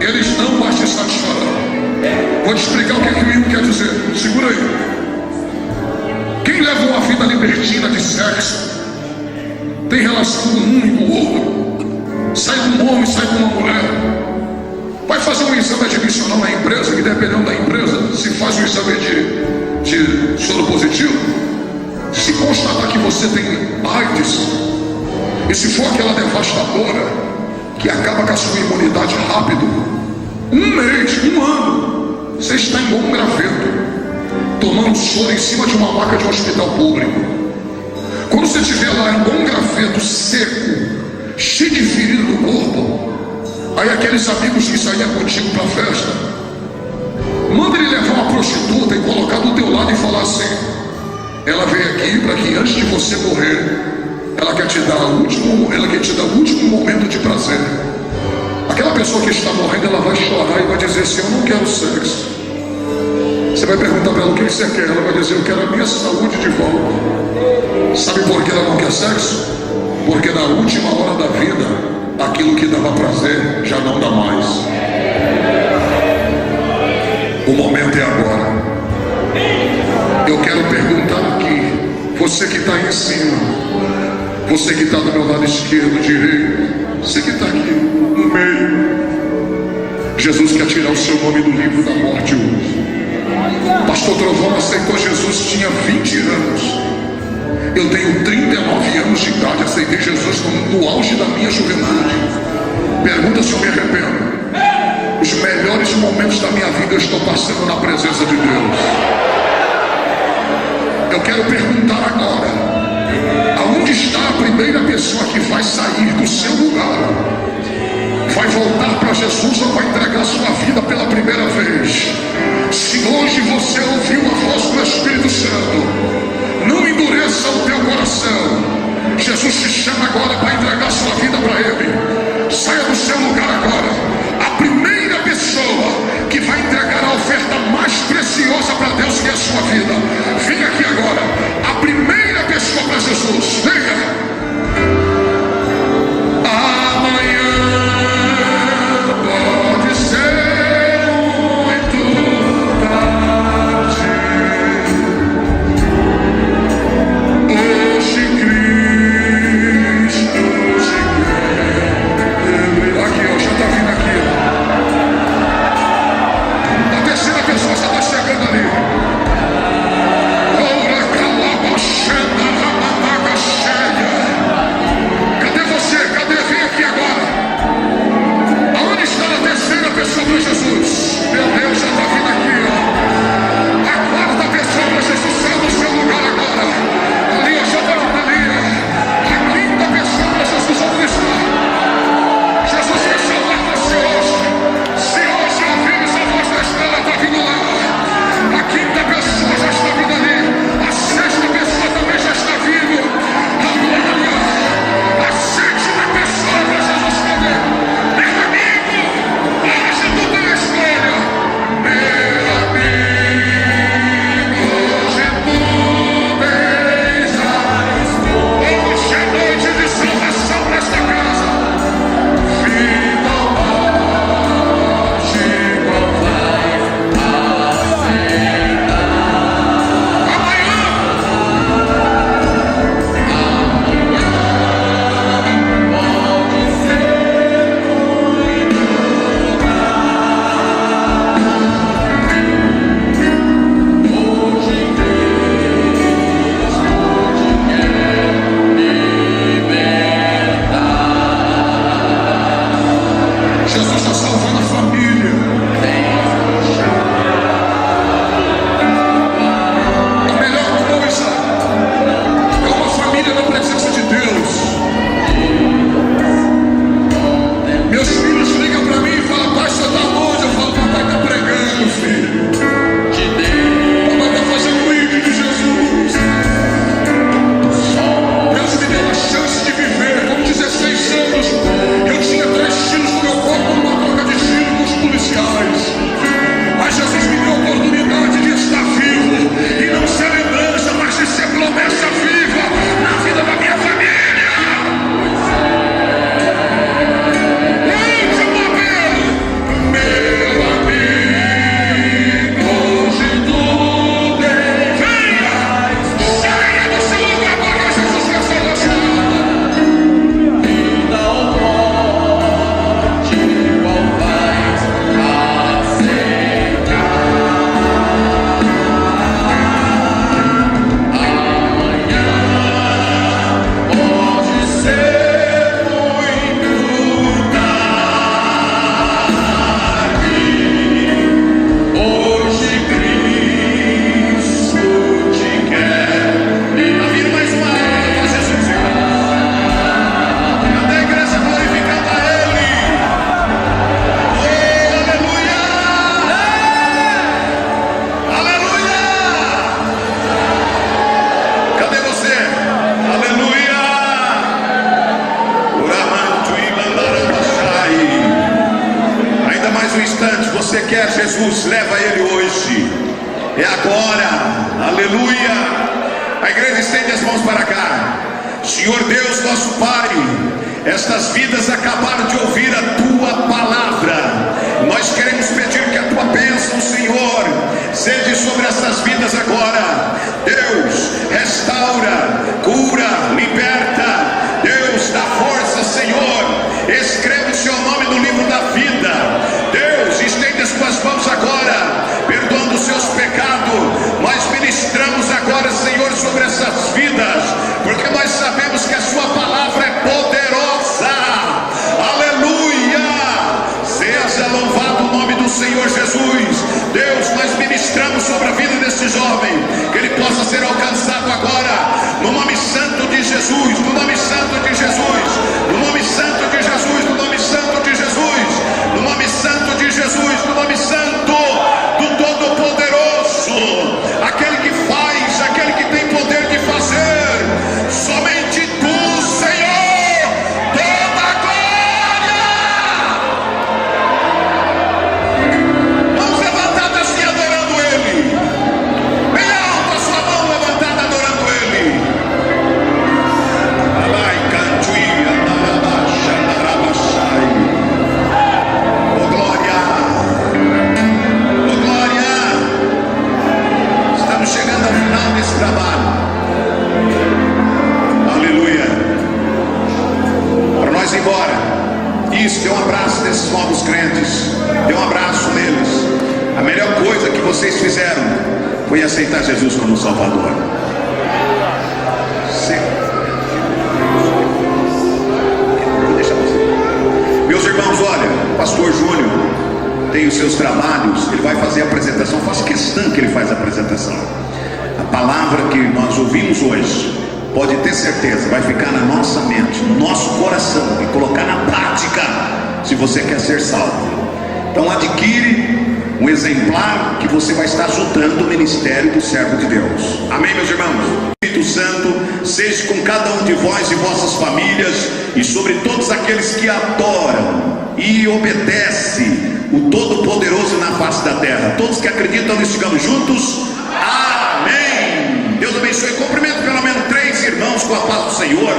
eles não mais te satisfarão. Vou te explicar o que o hino quer dizer. Segura aí. Quem leva uma vida libertina de sexo, tem relação com um e com o outro, sai com um homem, sai com uma mulher, vai fazer um exame admissional na empresa, que dependendo da empresa, se faz um exame de soro positivo, se constatar que você tem AIDS, e se for aquela devastadora que acaba com a sua imunidade rápido, um mês, um ano, você está em bom graveto, tomando soro em cima de uma maca de um hospital público. Quando você estiver lá em bom graveto, seco, cheio de ferida no corpo, aí aqueles amigos que saíam contigo para a festa, manda ele levar uma prostituta e colocar do teu lado e falar assim: ela veio aqui para que antes de você morrer, ela quer te dar o último momento de prazer. Aquela pessoa que está morrendo, ela vai chorar e vai dizer assim: eu não quero sexo. Você vai perguntar para ela: o que você quer? Ela vai dizer: eu quero a minha saúde de volta. Sabe por que ela não quer sexo? Porque na última hora da vida, aquilo que dava prazer já não dá mais. O momento é agora. Eu quero perguntar aqui, você que está aí em cima, você que está do meu lado esquerdo, direito, você que está aqui no meio, Jesus quer tirar o seu nome do livro da morte hoje. Pastor Trovão aceitou Jesus, tinha 20 anos. Eu tenho 39 anos de idade, aceitei Jesus no auge da minha juventude. Pergunta se eu me arrependo. Os melhores momentos da minha vida eu estou passando na presença de Deus. Eu quero perguntar agora: Aonde está a primeira pessoa que vai sair do seu lugar, vai voltar para Jesus ou vai entregar sua vida pela primeira vez? Se hoje você ouviu a voz do Espírito Santo, não endureça o teu coração. Jesus te chama agora para entregar sua vida para Ele. Saia do seu lugar agora. A primeira pessoa que vai entregar a oferta mais preciosa para Deus, que é a sua vida, vem aqui agora. A primeira pessoa para Jesus, venha. Você quer Jesus, leva Ele hoje. É agora, aleluia. A igreja estende as mãos para cá. Senhor Deus, nosso Pai, estas vidas acabaram de ouvir a Tua palavra. Nós queremos pedir que a Tua bênção, Senhor, seja sobre essas vidas agora. Deus, restaura, cura, liberta. Deus, dá força, Senhor. Escreva o Seu nome no livro da vida. Deus, estende as Tuas mãos agora, perdoando os seus pecados. Nós ministramos agora, Senhor, sobre essas vidas, porque nós sabemos que a Sua palavra é poderosa. Aleluia! Seja louvado o nome do Senhor Jesus. Deus, nós ministramos sobre a vida deste jovem, que ele possa ser alcançado agora, no nome santo de Jesus. vocês fizeram foi aceitar Jesus como Salvador. Sim. Deixa você. Meus irmãos, olha, Pastor Júnior tem os seus trabalhos, ele vai fazer a apresentação, faço questão que ele faz a apresentação. A palavra que nós ouvimos hoje, pode ter certeza, vai ficar na nossa mente, no nosso coração, e colocar na prática, se você quer ser salvo. Então adquire um exemplar que você vai estar ajudando o ministério do servo de Deus. Amém, meus irmãos? O Espírito Santo seja com cada um de vós e vossas famílias, e sobre todos aqueles que adoram e obedecem o Todo-Poderoso na face da terra. Todos que acreditam, nós ficamos juntos. Amém. Deus abençoe. Cumprimento pelo menos 3 irmãos com a paz do Senhor.